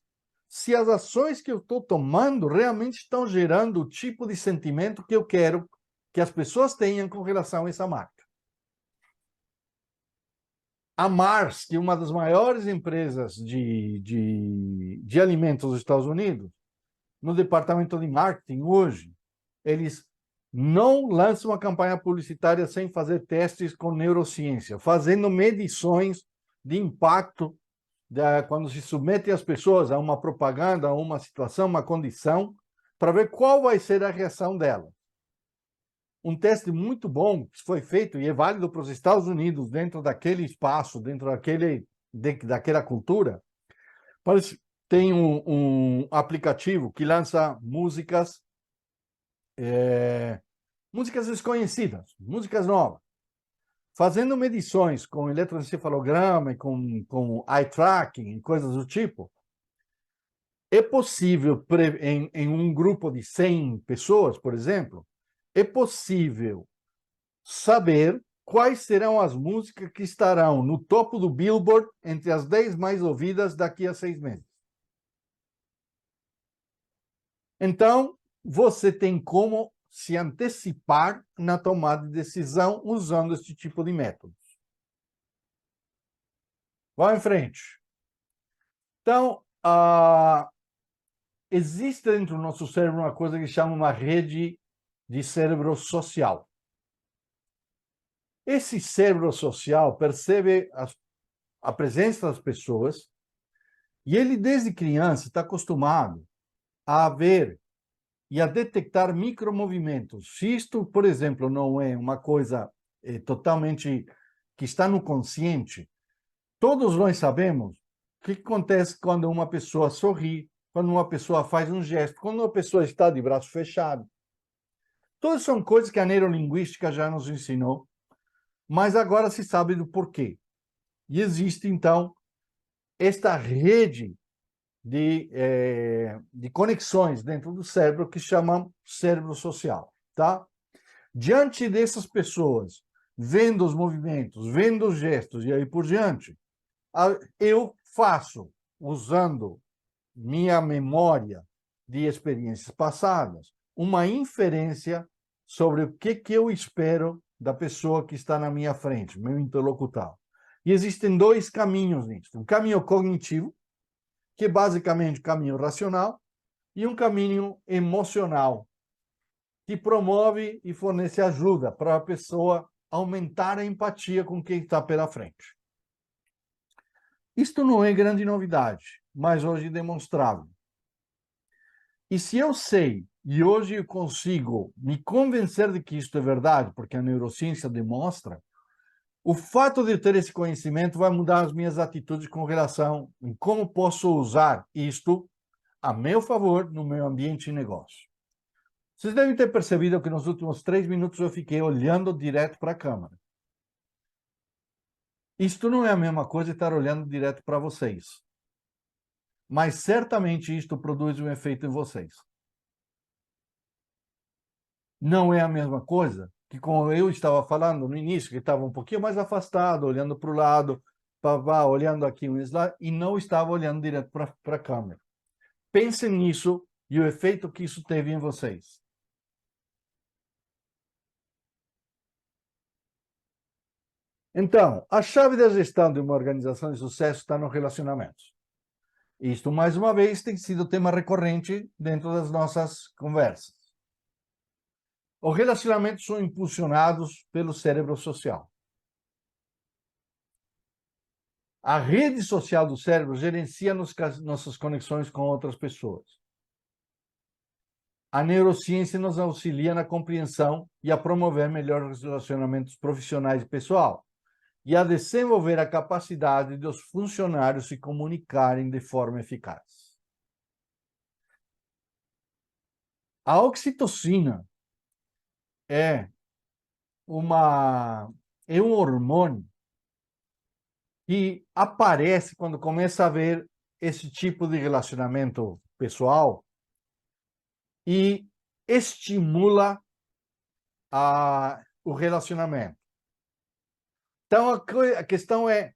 se as ações que eu estou tomando realmente estão gerando o tipo de sentimento que eu quero que as pessoas tenham com relação a essa marca. A Mars, que é uma das maiores empresas de alimentos dos Estados Unidos, no departamento de marketing hoje, eles não lançam uma campanha publicitária sem fazer testes com neurociência, fazendo medições de impacto quando se submetem as pessoas a uma propaganda, a uma situação, uma condição, para ver qual vai ser a reação dela. Um teste muito bom que foi feito e é válido para os Estados Unidos dentro daquele espaço, dentro daquela cultura. Tem um aplicativo que lança músicas desconhecidas, músicas novas, fazendo medições com eletroencefalograma e com eye tracking e coisas do tipo. É possível, em um grupo de 100 pessoas, por exemplo, é possível saber quais serão as músicas que estarão no topo do Billboard entre as 10 mais ouvidas daqui a 6 meses. Então, você tem como se antecipar na tomada de decisão usando esse tipo de métodos. Vá em frente. Então, existe dentro do nosso cérebro uma coisa que chama uma rede de cérebro social. Esse cérebro social percebe a presença das pessoas e ele, desde criança, está acostumado a ver e a detectar micromovimentos. Se isto, por exemplo, não é uma coisa totalmente que está no consciente, todos nós sabemos o que acontece quando uma pessoa sorri, quando uma pessoa faz um gesto, quando uma pessoa está de braço fechado. Todas são coisas que a neurolinguística já nos ensinou, mas agora se sabe do porquê. E existe, então, esta rede de conexões dentro do cérebro que chamam cérebro social, tá? Diante dessas pessoas, vendo os movimentos, vendo os gestos e aí por diante, eu faço, usando minha memória de experiências passadas, uma inferência sobre o que eu espero da pessoa que está na minha frente, meu interlocutor. E existem dois caminhos nisso. Um caminho cognitivo, que é basicamente um caminho racional, e um caminho emocional, que promove e fornece ajuda para a pessoa aumentar a empatia com quem está pela frente. Isto não é grande novidade, mas hoje é demonstrável. E se eu sei, e hoje eu consigo me convencer de que isto é verdade, porque a neurociência demonstra, o fato de eu ter esse conhecimento vai mudar as minhas atitudes com relação em como posso usar isto a meu favor no meu ambiente de negócio. Vocês devem ter percebido que nos últimos 3 minutos eu fiquei olhando direto para a câmera. Isto não é a mesma coisa de estar olhando direto para vocês. Mas certamente isto produz um efeito em vocês. Não é a mesma coisa que como eu estava falando no início, que estava um pouquinho mais afastado, olhando para o lado, olhando aqui um slide, e não estava olhando direto para a câmera. Pensem nisso e o efeito que isso teve em vocês. Então, a chave da gestão de uma organização de sucesso está nos relacionamentos. Isto, mais uma vez, tem sido tema recorrente dentro das nossas conversas. Os relacionamentos são impulsionados pelo cérebro social. A rede social do cérebro gerencia nossas conexões com outras pessoas. A neurociência nos auxilia na compreensão e a promover melhores relacionamentos profissionais e pessoal, e a desenvolver a capacidade dos funcionários se comunicarem de forma eficaz. A oxitocina é um hormônio que aparece quando começa a haver esse tipo de relacionamento pessoal e estimula o relacionamento. Então, a questão é,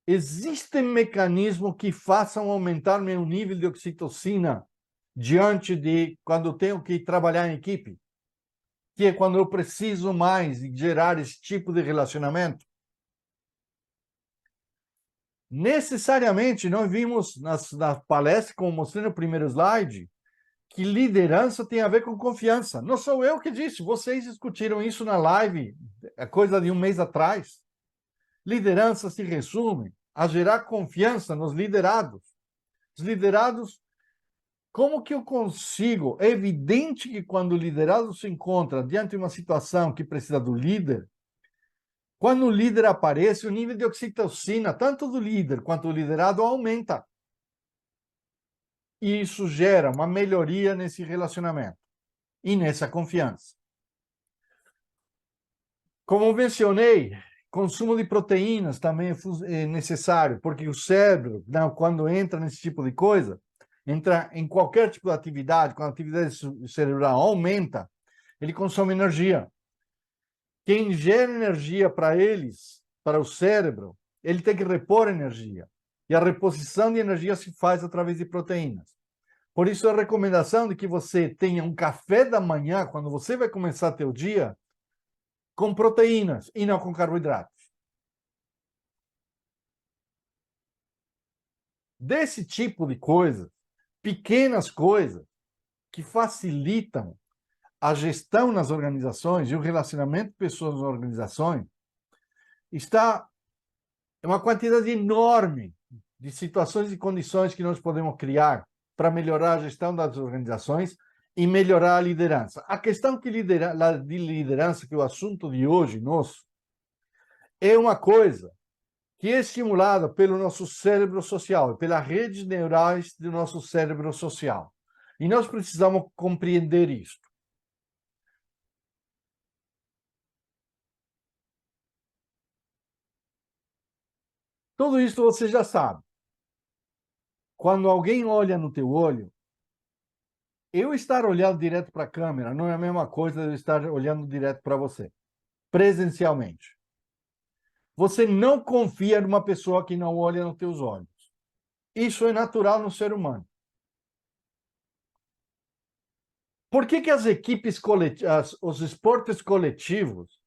existem mecanismos que façam aumentar meu nível de oxitocina diante de quando eu tenho que trabalhar em equipe? Que é quando eu preciso mais de gerar esse tipo de relacionamento? Necessariamente, nós vimos na palestra, como mostrei no primeiro slide, que liderança tem a ver com confiança. Não sou eu que disse, vocês discutiram isso na live, coisa de um mês atrás. Liderança se resume a gerar confiança nos liderados. Os liderados, como que eu consigo? É evidente que quando o liderado se encontra diante de uma situação que precisa do líder, quando o líder aparece, o nível de oxitocina, tanto do líder quanto do liderado, aumenta. E isso gera uma melhoria nesse relacionamento e nessa confiança. Como mencionei, consumo de proteínas também é necessário, porque o cérebro, quando entra nesse tipo de coisa, entra em qualquer tipo de atividade, quando a atividade cerebral aumenta, ele consome energia. Quem gera energia para eles, para o cérebro, ele tem que repor energia. E a reposição de energia se faz através de proteínas. Por isso, a recomendação de que você tenha um café da manhã, quando você vai começar teu dia, com proteínas e não com carboidratos. Desse tipo de coisa, pequenas coisas que facilitam a gestão nas organizações e o relacionamento de pessoas nas organizações, está uma quantidade enorme de situações e condições que nós podemos criar para melhorar a gestão das organizações e melhorar a liderança. A questão de liderança, que é o assunto de hoje nosso, é uma coisa que é estimulada pelo nosso cérebro social, pelas redes neurais do nosso cérebro social. E nós precisamos compreender isso. Tudo isso você já sabe. Quando alguém olha no teu olho, eu estar olhando direto para a câmera não é a mesma coisa de eu estar olhando direto para você, presencialmente. Você não confia numa pessoa que não olha nos teus olhos. Isso é natural no ser humano. Por que as equipes coletivas, os esportes coletivos,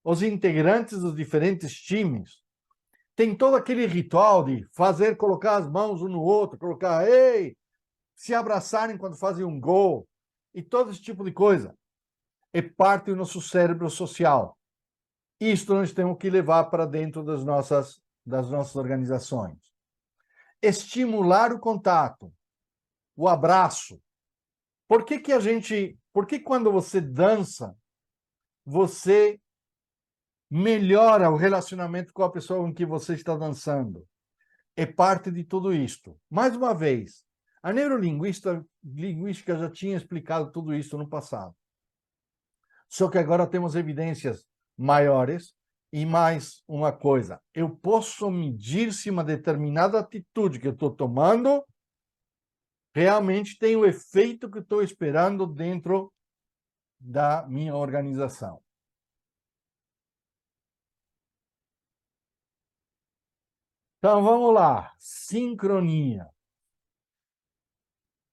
os integrantes dos diferentes times, têm todo aquele ritual de fazer, colocar as mãos um no outro, colocar, ei, se abraçarem quando fazem um gol, e todo esse tipo de coisa? É parte do nosso cérebro social. Isto nós temos que levar para dentro das nossas organizações. Estimular o contato, o abraço. Por que quando você dança, você melhora o relacionamento com a pessoa com que você está dançando? É parte de tudo isto. Mais uma vez, a neurolinguística já tinha explicado tudo isso no passado. Só que agora temos evidências maiores e mais uma coisa. Eu posso medir se uma determinada atitude que eu estou tomando realmente tem o efeito que eu estou esperando dentro da minha organização. Então, vamos lá. Sincronia.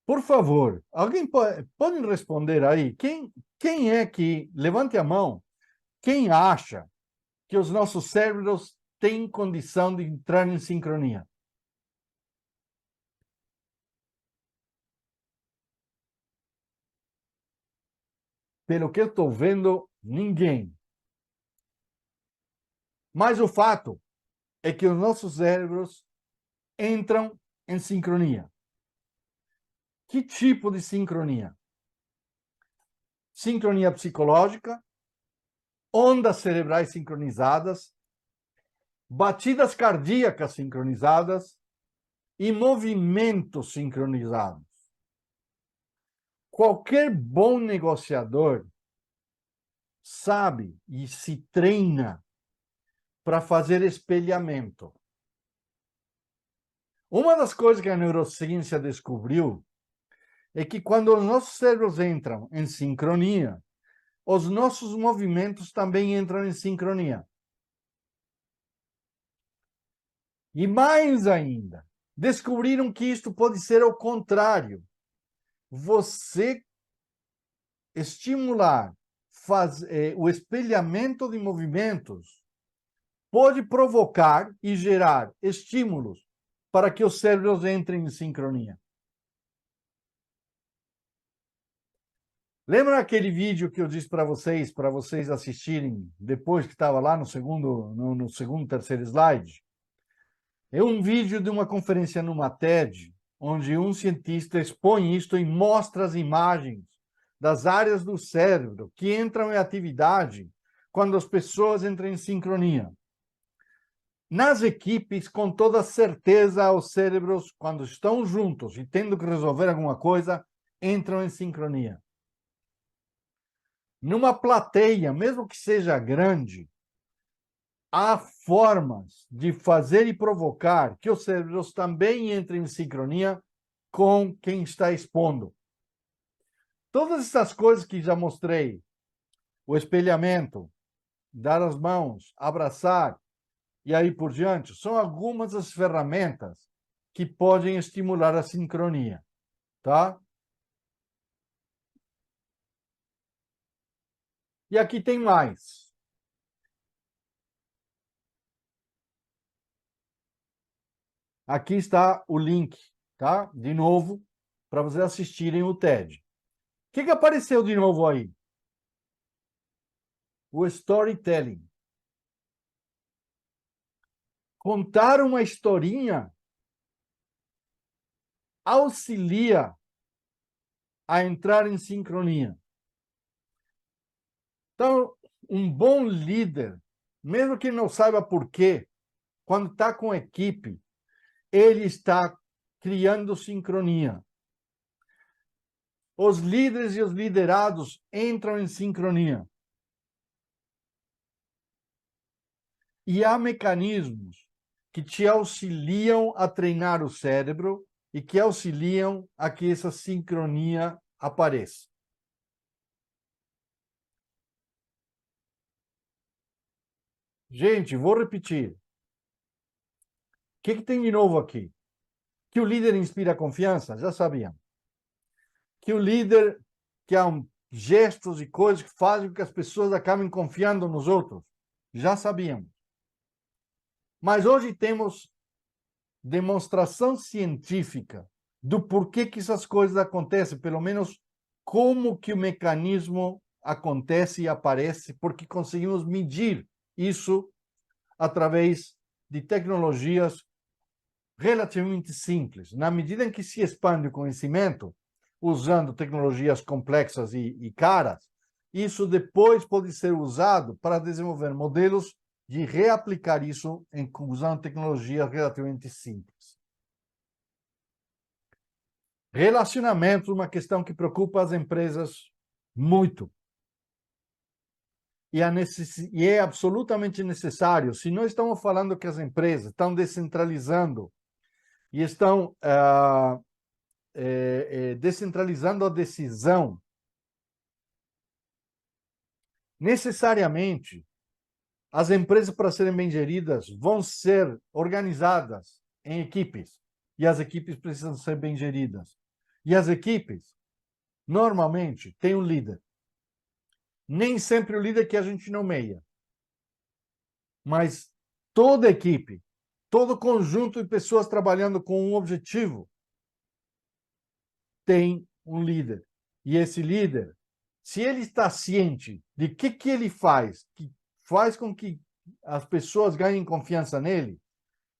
Por favor, alguém pode responder aí? Quem é que, levante a mão, quem acha que os nossos cérebros têm condição de entrar em sincronia? Pelo que eu estou vendo, ninguém. Mas o fato é que os nossos cérebros entram em sincronia. Que tipo de sincronia? Sincronia psicológica, ondas cerebrais sincronizadas, batidas cardíacas sincronizadas e movimentos sincronizados. Qualquer bom negociador sabe e se treina para fazer espelhamento. Uma das coisas que a neurociência descobriu é que quando os nossos cérebros entram em sincronia, os nossos movimentos também entram em sincronia. E mais ainda, descobriram que isto pode ser ao contrário. Você estimular o espelhamento de movimentos pode provocar e gerar estímulos para que os cérebros entrem em sincronia. Lembra aquele vídeo que eu disse para vocês assistirem depois que estava lá no segundo, terceiro slide? É um vídeo de uma conferência numa TED, onde um cientista expõe isto e mostra as imagens das áreas do cérebro que entram em atividade quando as pessoas entram em sincronia. Nas equipes, com toda certeza, os cérebros, quando estão juntos e tendo que resolver alguma coisa, entram em sincronia. Numa plateia, mesmo que seja grande, há formas de fazer e provocar que os cérebros também entrem em sincronia com quem está expondo. Todas essas coisas que já mostrei, o espelhamento, dar as mãos, abraçar e aí por diante, são algumas das ferramentas que podem estimular a sincronia, tá? E aqui tem mais. Aqui está o link, tá? De novo, para vocês assistirem o TED. O que apareceu de novo aí? O storytelling. Contar uma historinha auxilia a entrar em sincronia. Então, um bom líder, mesmo que não saiba por quê, quando está com a equipe, ele está criando sincronia. Os líderes e os liderados entram em sincronia. E há mecanismos que te auxiliam a treinar o cérebro e que auxiliam a que essa sincronia apareça. Gente, vou repetir. O que tem de novo aqui? Que o líder inspira confiança? Já sabíamos. Que o líder, que há gestos e coisas que fazem com que as pessoas acabem confiando nos outros? Já sabíamos. Mas hoje temos demonstração científica do porquê que essas coisas acontecem, pelo menos como que o mecanismo acontece e aparece, porque conseguimos medir isso através de tecnologias relativamente simples. Na medida em que se expande o conhecimento, usando tecnologias complexas e caras, isso depois pode ser usado para desenvolver modelos de reaplicar isso usando tecnologias relativamente simples. Relacionamento é uma questão que preocupa as empresas muito. E é absolutamente necessário. Se nós estamos falando que as empresas estão descentralizando e estão descentralizando a decisão, necessariamente, as empresas, para serem bem geridas, vão ser organizadas em equipes. E as equipes precisam ser bem geridas. E as equipes, normalmente, têm um líder. Nem sempre o líder que a gente nomeia. mas toda equipe, todo conjunto de pessoas trabalhando com um objetivo tem um líder. E esse líder, se ele está ciente de que ele faz, que faz com que as pessoas ganhem confiança nele,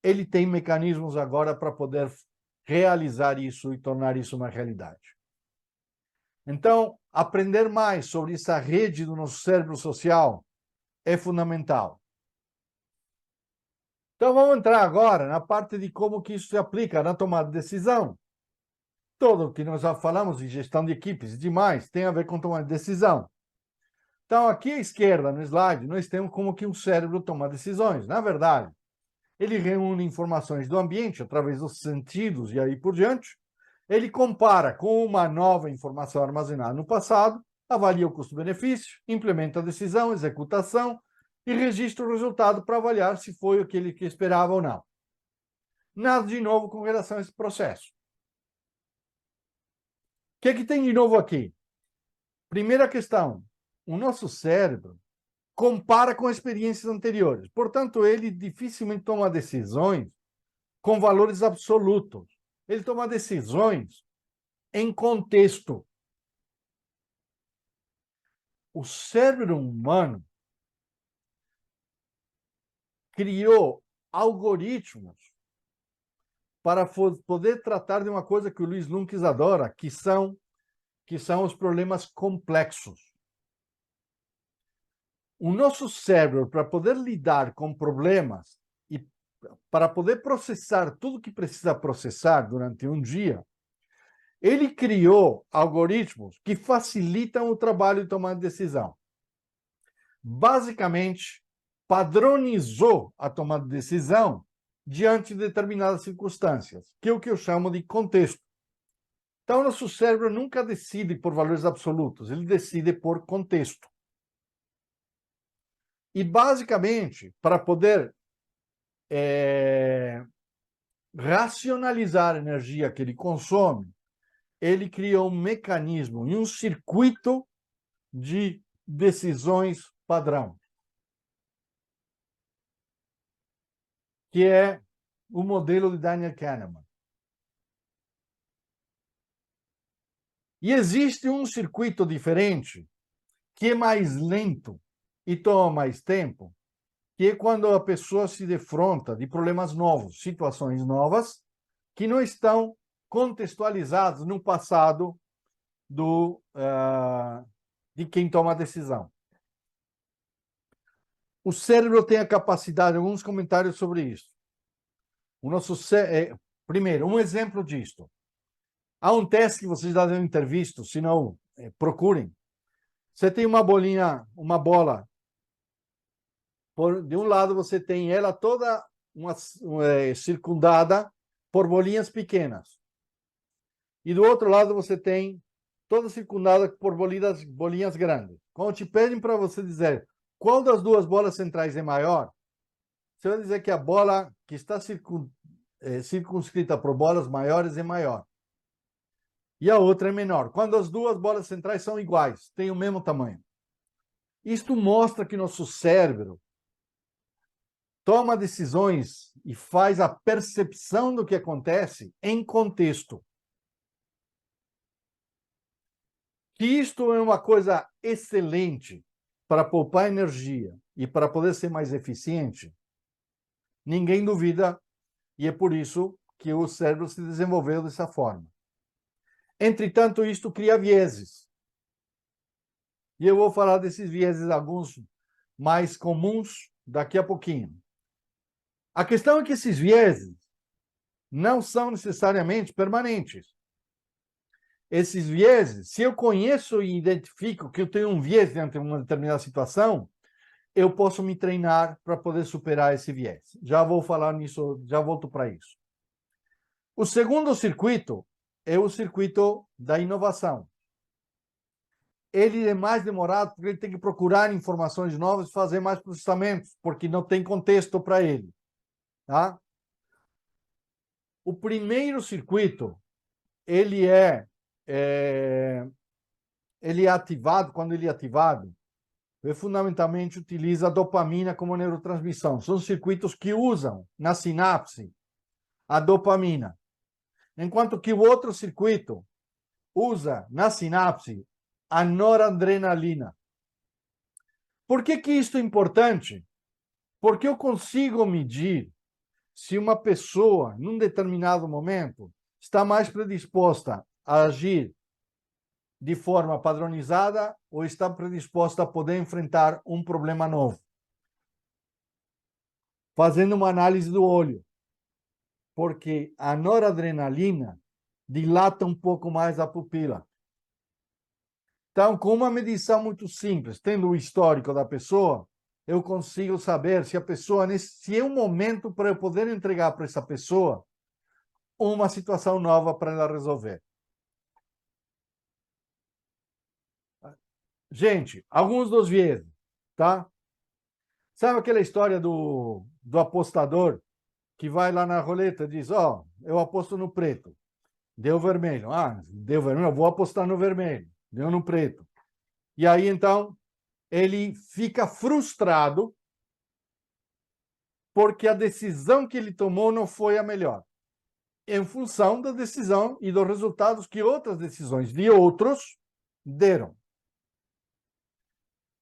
ele tem mecanismos agora para poder realizar isso e tornar isso uma realidade. Então, aprender mais sobre essa rede do nosso cérebro social é fundamental. Então, vamos entrar agora na parte de como que isso se aplica na tomada de decisão. Tudo o que nós já falamos de gestão de equipes e demais tem a ver com tomar decisão. Então, aqui à esquerda, no slide, nós temos como que um cérebro toma decisões. Na verdade, ele reúne informações do ambiente através dos sentidos e aí por diante. Ele compara com uma nova informação armazenada no passado, avalia o custo-benefício, implementa a decisão, executação e registra o resultado para avaliar se foi aquele que esperava ou não. Nada de novo com relação a esse processo. O que tem de novo aqui? Primeira questão, o nosso cérebro compara com experiências anteriores. Portanto, ele dificilmente toma decisões com valores absolutos. Ele toma decisões em contexto. O cérebro humano criou algoritmos para poder tratar de uma coisa que o Luiz Lunques adora, que são os problemas complexos. O nosso cérebro, para poder lidar com problemas e para poder processar tudo que precisa processar durante um dia, ele criou algoritmos que facilitam o trabalho de tomar decisão. Basicamente, padronizou a tomada de decisão diante de determinadas circunstâncias, que é o que eu chamo de contexto. Então, o nosso cérebro nunca decide por valores absolutos, ele decide por contexto. E, basicamente, para poder racionalizar a energia que ele consome, ele criou um mecanismo e um circuito de decisões padrão, que é o modelo de Daniel Kahneman. E existe um circuito diferente, que é mais lento e toma mais tempo, que é quando a pessoa se defronta de problemas novos, situações novas, que não estão contextualizados no passado de quem toma a decisão. O cérebro tem a capacidade, alguns comentários sobre isso. Primeiro, um exemplo disto. Há um teste que vocês já devem ter visto, se não, procurem. Você tem uma bola. De um lado você tem ela toda circundada por bolinhas pequenas. E do outro lado você tem toda circundada por bolinhas grandes. Quando te pedem para você dizer qual das duas bolas centrais é maior, você vai dizer que a bola que está circunscrita por bolas maiores é maior. E a outra é menor. Quando as duas bolas centrais são iguais, têm o mesmo tamanho. Isto mostra que nosso cérebro toma decisões e faz a percepção do que acontece em contexto. Que isto é uma coisa excelente para poupar energia e para poder ser mais eficiente, ninguém duvida, e é por isso que o cérebro se desenvolveu dessa forma. Entretanto, isto cria vieses. E eu vou falar desses vieses, alguns mais comuns, daqui a pouquinho. A questão é que esses vieses não são necessariamente permanentes. Esses vieses, se eu conheço e identifico que eu tenho um viés diante de uma determinada situação, eu posso me treinar para poder superar esse viés. Já vou falar nisso, já volto para isso. O segundo circuito é o circuito da inovação. Ele é mais demorado porque ele tem que procurar informações novas e fazer mais processamentos, porque não tem contexto para ele. Tá? O primeiro circuito, ele é ativado, quando ele é ativado, fundamentalmente utiliza a dopamina como neurotransmissão. São circuitos que usam na sinapse a dopamina, enquanto que o outro circuito usa na sinapse a noradrenalina. Por que isso é importante? Porque eu consigo medir se uma pessoa, num determinado momento, está mais predisposta a agir de forma padronizada ou está predisposta a poder enfrentar um problema novo. Fazendo uma análise do olho, porque a noradrenalina dilata um pouco mais a pupila. Então, com uma medição muito simples, tendo o histórico da pessoa, eu consigo saber se a pessoa, se é um momento para eu poder entregar para essa pessoa uma situação nova para ela resolver. Gente, alguns dos vieses, tá? Sabe aquela história do apostador que vai lá na roleta e diz, ó, eu aposto no preto, deu vermelho. Ah, deu vermelho, eu vou apostar no vermelho, deu no preto. E aí, então, ele fica frustrado porque a decisão que ele tomou não foi a melhor, em função da decisão e dos resultados que outras decisões de outros deram.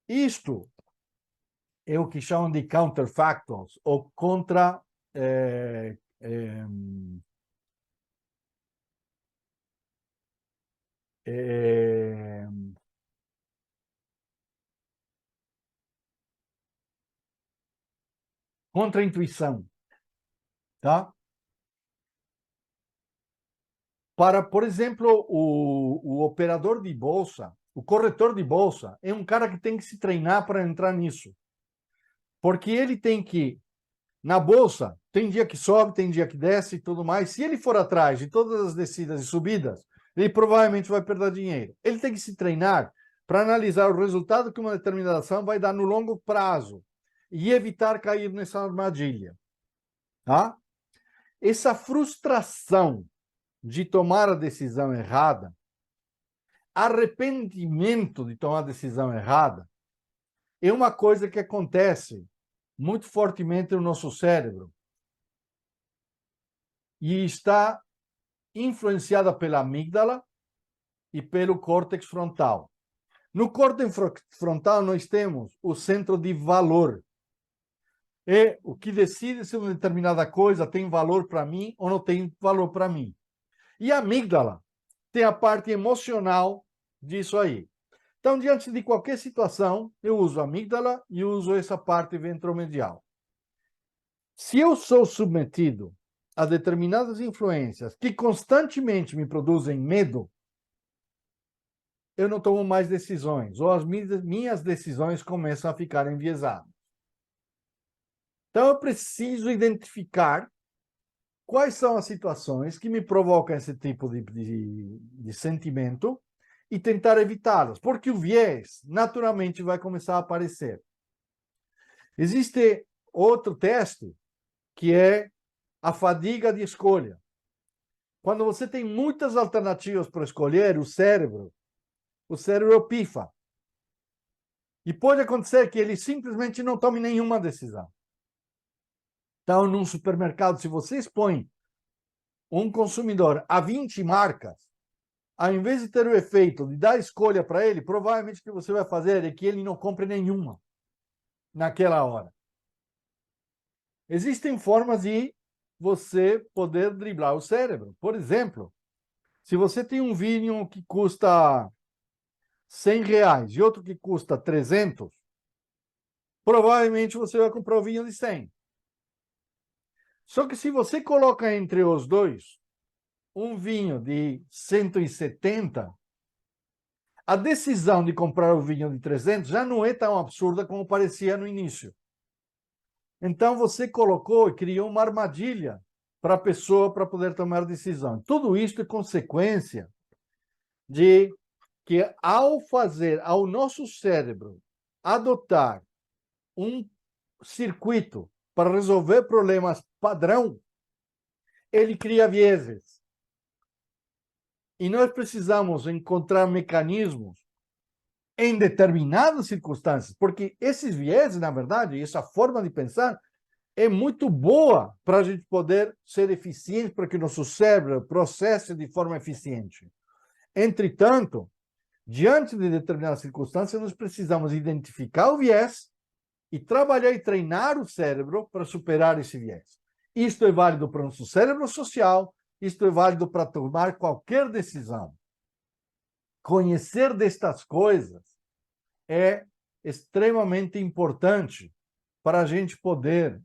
Isto é o que chamam de counterfactuals, ou contra-intuição, tá? Para, por exemplo, o operador de bolsa, o corretor de bolsa, é um cara que tem que se treinar para entrar nisso. Porque ele tem que, na bolsa, tem dia que sobe, tem dia que desce e tudo mais. Se ele for atrás de todas as descidas e subidas, ele provavelmente vai perder dinheiro. Ele tem que se treinar para analisar o resultado que uma determinada ação vai dar no longo prazo e evitar cair nessa armadilha. Tá? Essa frustração de tomar a decisão errada, arrependimento de tomar a decisão errada, é uma coisa que acontece muito fortemente no nosso cérebro e está influenciada pela amígdala e pelo córtex frontal. No córtex frontal nós temos o centro de valor. É o que decide se uma determinada coisa tem valor para mim ou não tem valor para mim. E a amígdala tem a parte emocional disso aí. Então, diante de qualquer situação, eu uso a amígdala e uso essa parte ventromedial. Se eu sou submetido a determinadas influências que constantemente me produzem medo, eu não tomo mais decisões, ou as minhas decisões começam a ficar enviesadas. Então, eu preciso identificar quais são as situações que me provocam esse tipo de sentimento e tentar evitá-las, porque o viés naturalmente vai começar a aparecer. Existe outro teste, que é a fadiga de escolha. Quando você tem muitas alternativas para escolher, o cérebro pifa. E pode acontecer que ele simplesmente não tome nenhuma decisão. Então, num supermercado, se você expõe um consumidor a 20 marcas, ao invés de ter o efeito de dar escolha para ele, provavelmente o que você vai fazer é que ele não compre nenhuma naquela hora. Existem formas de você poder driblar o cérebro. Por exemplo, se você tem um vinho que custa R$100 e outro que custa 300, provavelmente você vai comprar o vinho de 100. Só que se você coloca entre os dois um vinho de 170, a decisão de comprar o vinho de 300 já não é tão absurda como parecia no início. Então você colocou e criou uma armadilha para a pessoa para poder tomar decisão. Tudo isso é consequência de que ao nosso cérebro adotar um circuito para resolver problemas padrão, ele cria vieses. E nós precisamos encontrar mecanismos em determinadas circunstâncias, porque esses vieses, na verdade, essa forma de pensar é muito boa para a gente poder ser eficiente, para que o nosso cérebro processe de forma eficiente. Entretanto, diante de determinadas circunstâncias, nós precisamos identificar o viés e trabalhar e treinar o cérebro para superar esse viés. Isto é válido para o nosso cérebro social, isto é válido para tomar qualquer decisão. Conhecer destas coisas é extremamente importante para a gente poder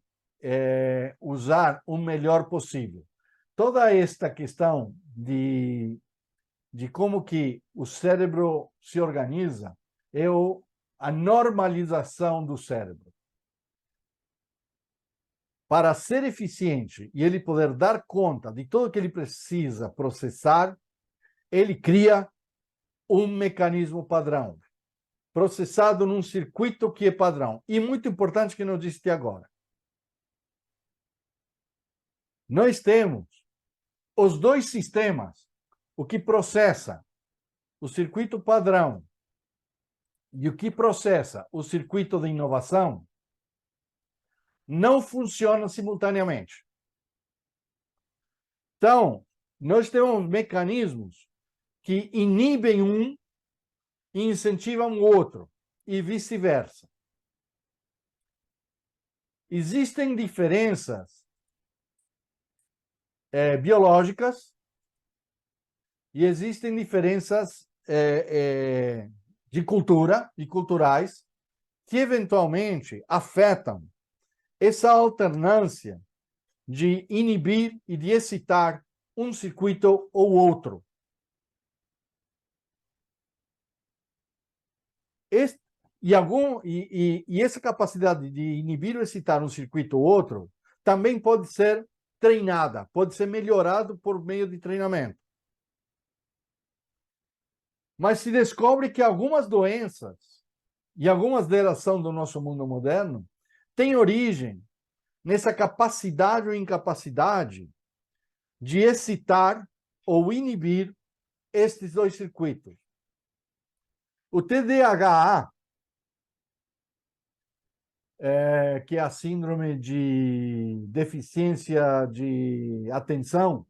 usar o melhor possível. Toda esta questão de como que o cérebro se organiza é a normalização do cérebro. Para ser eficiente e ele poder dar conta de tudo que ele precisa processar, ele cria um mecanismo padrão, processado num circuito que é padrão. E muito importante que não disse até agora. Nós temos os dois sistemas, o que processa o circuito padrão e o que processa o circuito de inovação, não funcionam simultaneamente. Então, nós temos mecanismos que inibem um e incentivam o outro, e vice-versa. Existem diferenças biológicas e existem diferenças de cultura e culturais que eventualmente afetam essa alternância de inibir e de excitar um circuito ou outro. E essa capacidade de inibir ou excitar um circuito ou outro também pode ser treinada, pode ser melhorado por meio de treinamento. Mas se descobre que algumas doenças, e algumas delas são do nosso mundo moderno, têm origem nessa capacidade ou incapacidade de excitar ou inibir estes dois circuitos. O TDAH, que é a síndrome de deficiência de atenção,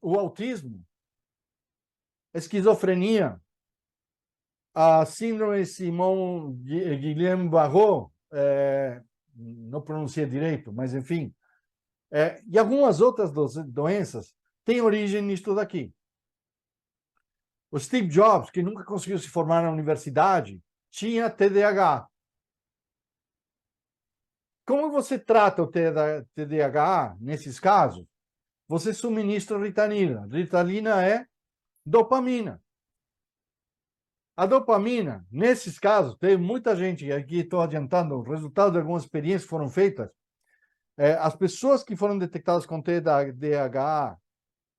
o autismo, a esquizofrenia, a síndrome Simon-Guillain-Barré, não pronunciei direito, mas enfim, e algumas outras doenças têm origem nisto daqui. O Steve Jobs, que nunca conseguiu se formar na universidade, tinha TDAH. Como você trata o TDAH nesses casos? Você suministra Ritalina. Ritalina é dopamina. A dopamina, nesses casos, tem muita gente, aqui estou adiantando o resultado de algumas experiências que foram feitas, as pessoas que foram detectadas com TDAH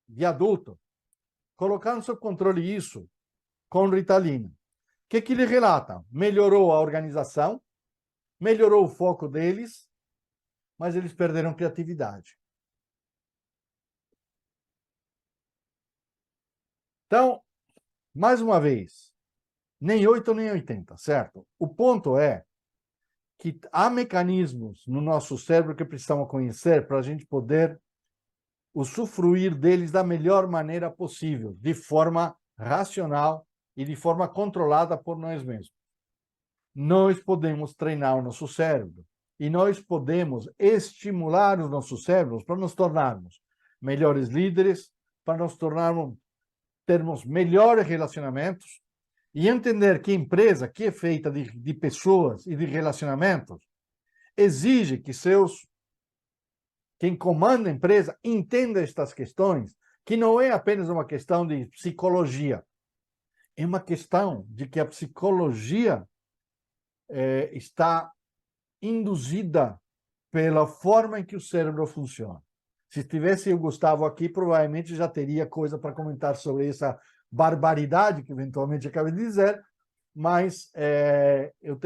de adulto, colocaram sob controle isso com Ritalina. O que ele relata? Melhorou a organização, melhorou o foco deles, mas eles perderam criatividade. Então, mais uma vez, nem 8 nem 80, certo? O ponto é que há mecanismos no nosso cérebro que precisamos conhecer para a gente poder usufruir deles da melhor maneira possível, de forma racional e de forma controlada por nós mesmos. Nós podemos treinar o nosso cérebro e nós podemos estimular os nossos cérebros para nos tornarmos melhores líderes, para nos termos melhores relacionamentos e entender que a empresa, que é feita de pessoas e de relacionamentos, exige que quem comanda a empresa entenda estas questões, que não é apenas uma questão de psicologia, é uma questão de que a psicologia está induzida pela forma em que o cérebro funciona. Se tivesse o Gustavo aqui, provavelmente já teria coisa para comentar sobre essa barbaridade que eventualmente acabei de dizer, mas eu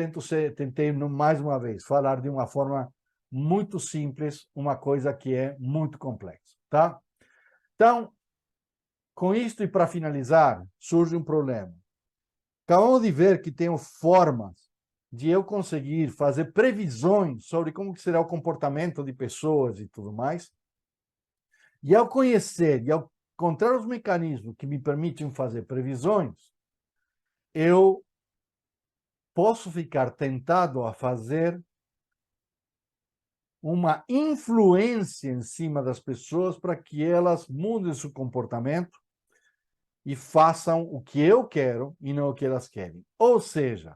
tentei mais uma vez falar de uma forma muito simples, uma coisa que é muito complexa, tá? Então, com isto e para finalizar, surge um problema. Acabamos de ver que tem formas de eu conseguir fazer previsões sobre como será o comportamento de pessoas e tudo mais. E ao conhecer e ao encontrar os mecanismos que me permitem fazer previsões, eu posso ficar tentado a fazer uma influência em cima das pessoas para que elas mudem seu comportamento e façam o que eu quero e não o que elas querem. Ou seja,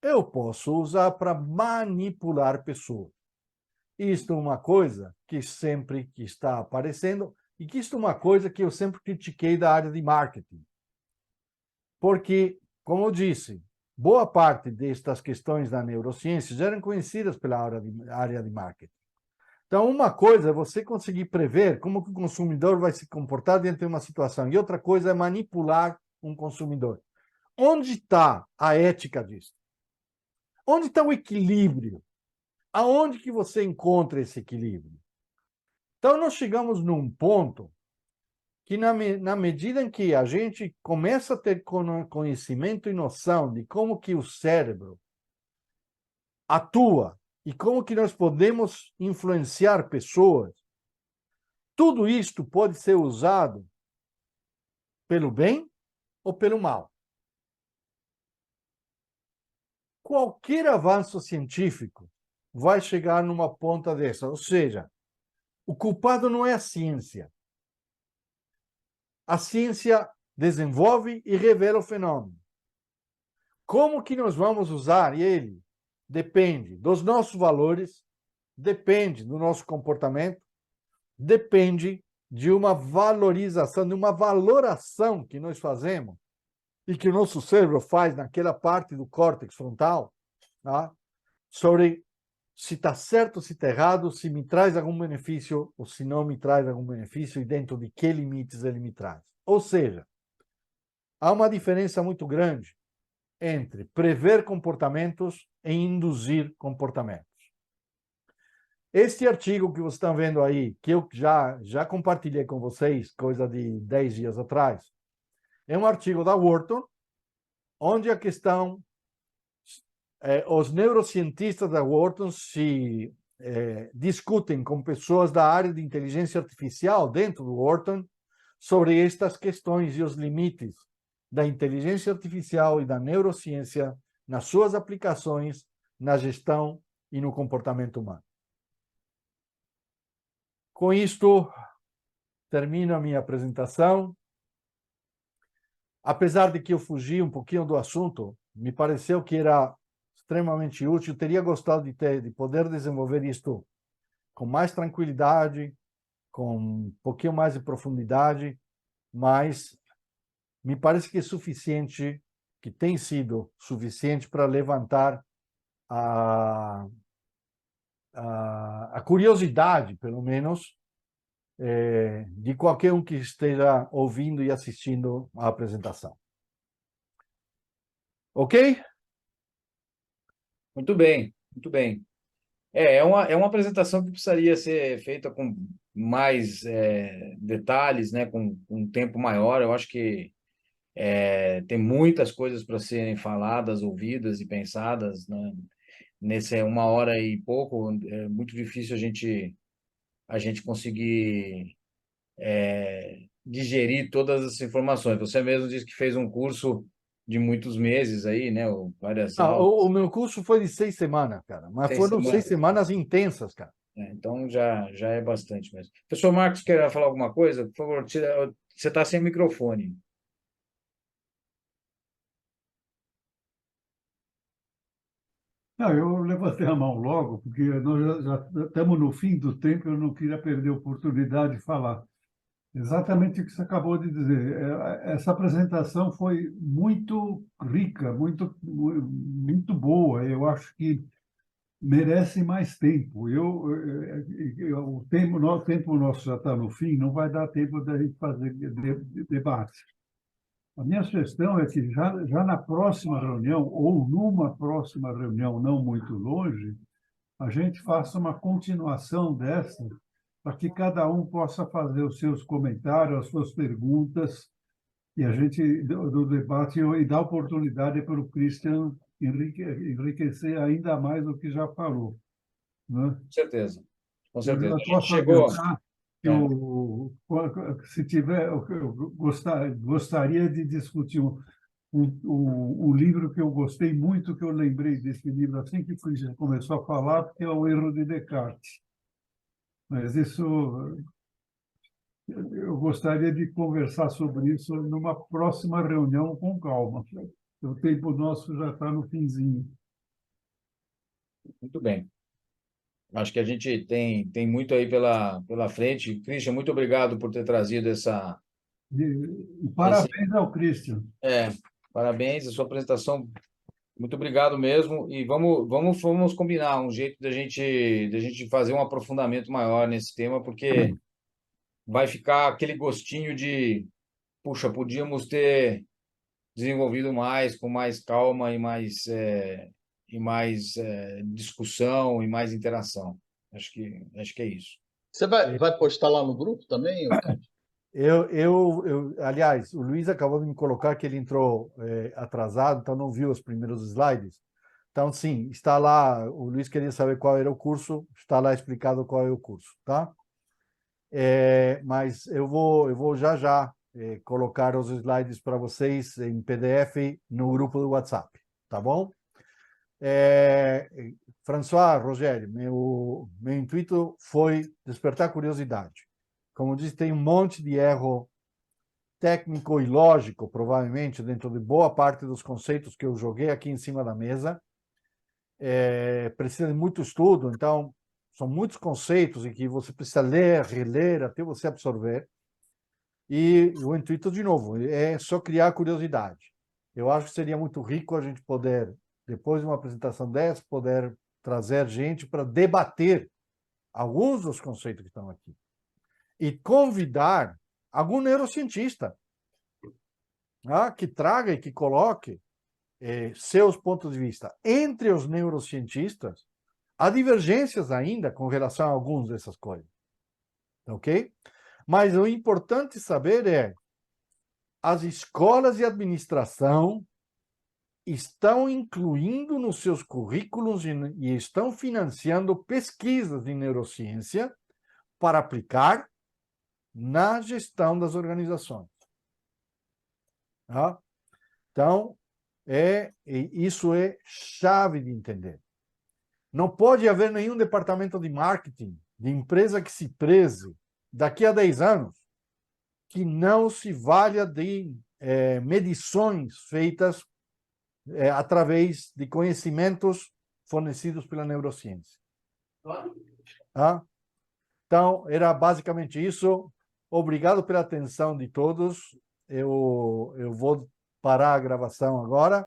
eu posso usar para manipular pessoas. Isto é uma coisa que sempre que está aparecendo e que isto é uma coisa que eu sempre critiquei da área de marketing. Porque, como eu disse, boa parte destas questões da neurociência já eram conhecidas pela área de marketing. Então, uma coisa é você conseguir prever como que o consumidor vai se comportar dentro de uma situação, e outra coisa é manipular um consumidor. Onde está a ética disso? Onde está o equilíbrio? Aonde que você encontra esse equilíbrio? Então, nós chegamos num ponto que, na medida em que a gente começa a ter conhecimento e noção de como que o cérebro atua e como que nós podemos influenciar pessoas, tudo isto pode ser usado pelo bem ou pelo mal. Qualquer avanço científico vai chegar numa ponta dessa, ou seja, o culpado não é a ciência. A ciência desenvolve e revela o fenômeno. Como que nós vamos usar ele? Depende dos nossos valores, depende do nosso comportamento, depende de uma valorização, de uma valoração que nós fazemos e que o nosso cérebro faz naquela parte do córtex frontal, tá? Sobre se está certo, se está errado, se me traz algum benefício ou se não me traz algum benefício e dentro de que limites ele me traz. Ou seja, há uma diferença muito grande entre prever comportamentos e induzir comportamentos. Este artigo que vocês estão vendo aí, que eu já compartilhei com vocês, coisa de 10 dias atrás, é um artigo da Wharton, onde a questão, os neurocientistas da Wharton se discutem com pessoas da área de inteligência artificial dentro do Wharton sobre estas questões e os limites da inteligência artificial e da neurociência nas suas aplicações na gestão e no comportamento humano. Com isto, termino a minha apresentação. Apesar de que eu fugi um pouquinho do assunto, me pareceu que era extremamente útil. Teria gostado de poder desenvolver isto com mais tranquilidade, com um pouquinho mais de profundidade, mas me parece que é suficiente, que tem sido suficiente para levantar a curiosidade, pelo menos, de qualquer um que esteja ouvindo e assistindo a apresentação. Ok? Muito bem, muito bem. É uma apresentação que precisaria ser feita com mais detalhes, né, com um tempo maior. Eu acho que tem muitas coisas para serem faladas, ouvidas e pensadas, né? Nesse 1 hora e pouco, é muito difícil a gente conseguir digerir todas as informações. Você mesmo disse que fez um curso de muitos meses aí, né? Várias O aulas, meu curso foi de 6 semanas, cara, mas 6 semanas. foram 6 semanas intensas, cara. Então já é bastante mesmo. Professor Marcos, quer falar alguma coisa? Por favor, você está sem microfone. Não, eu levantei a mão logo, porque nós já estamos no fim do tempo, eu não queria perder a oportunidade de falar. Exatamente o que você acabou de dizer. Essa apresentação foi muito rica, muito boa. Eu acho que merece mais tempo. O tempo nosso já está no fim, não vai dar tempo da gente fazer debate. A minha sugestão é que já na próxima reunião, ou numa próxima reunião não muito longe, a gente faça uma continuação dessa para que cada um possa fazer os seus comentários, as suas perguntas, e a gente, do debate, e dar oportunidade para o Christian enriquecer ainda mais o que já falou, né? Com certeza. Com Eu certeza. já A gente posso chegou. adiantar que É, se tiver, eu gostaria de discutir um livro que eu gostei muito, que eu lembrei desse livro assim que começou a falar, que é O Erro de Descartes. Mas isso, eu gostaria de conversar sobre isso numa próxima reunião com calma. O tempo nosso já está no finzinho. muito bem. Acho que a gente tem muito aí pela frente. Christian, muito obrigado por ter trazido E esse. parabéns ao Christian. Parabéns, a sua apresentação. Muito obrigado mesmo. E vamos combinar um jeito da gente fazer um aprofundamento maior nesse tema, porque vai ficar aquele gostinho de, puxa, podíamos ter desenvolvido mais, com mais calma e mais discussão e mais interação. Acho que é isso. Você vai postar lá no grupo também? Aliás, o Luiz acabou de me colocar que ele entrou atrasado, então não viu os primeiros slides. Então, sim, está lá. O Luiz queria saber qual era o curso, está lá explicado qual é o curso, tá? Mas eu vou já colocar os slides para vocês em PDF no grupo do WhatsApp, tá bom? François, Rogério, meu intuito foi despertar curiosidade. Como disse, tem um monte de erro técnico e lógico, provavelmente, dentro de boa parte dos conceitos que eu joguei aqui em cima da mesa. Precisa de muito estudo, então, são muitos conceitos em que você precisa ler, reler, até você absorver. E o intuito, de novo, é só criar curiosidade. Eu acho que seria muito rico a gente poder, depois de uma apresentação dessa, poder trazer gente para debater alguns dos conceitos que estão aqui. E convidar algum neurocientista que traga e que coloque seus pontos de vista. Entre os neurocientistas, há divergências ainda com relação a algumas dessas coisas. Ok? Mas o importante saber é as escolas de administração estão incluindo nos seus currículos e estão financiando pesquisas em neurociência para aplicar na gestão das organizações. Tá? Então, isso é chave de entender. Não pode haver nenhum departamento de marketing de empresa que se preze daqui a 10 anos que não se valha de medições feitas através de conhecimentos fornecidos pela neurociência. Tá? Então, era basicamente isso. Obrigado pela atenção de todos. Eu vou parar a gravação agora.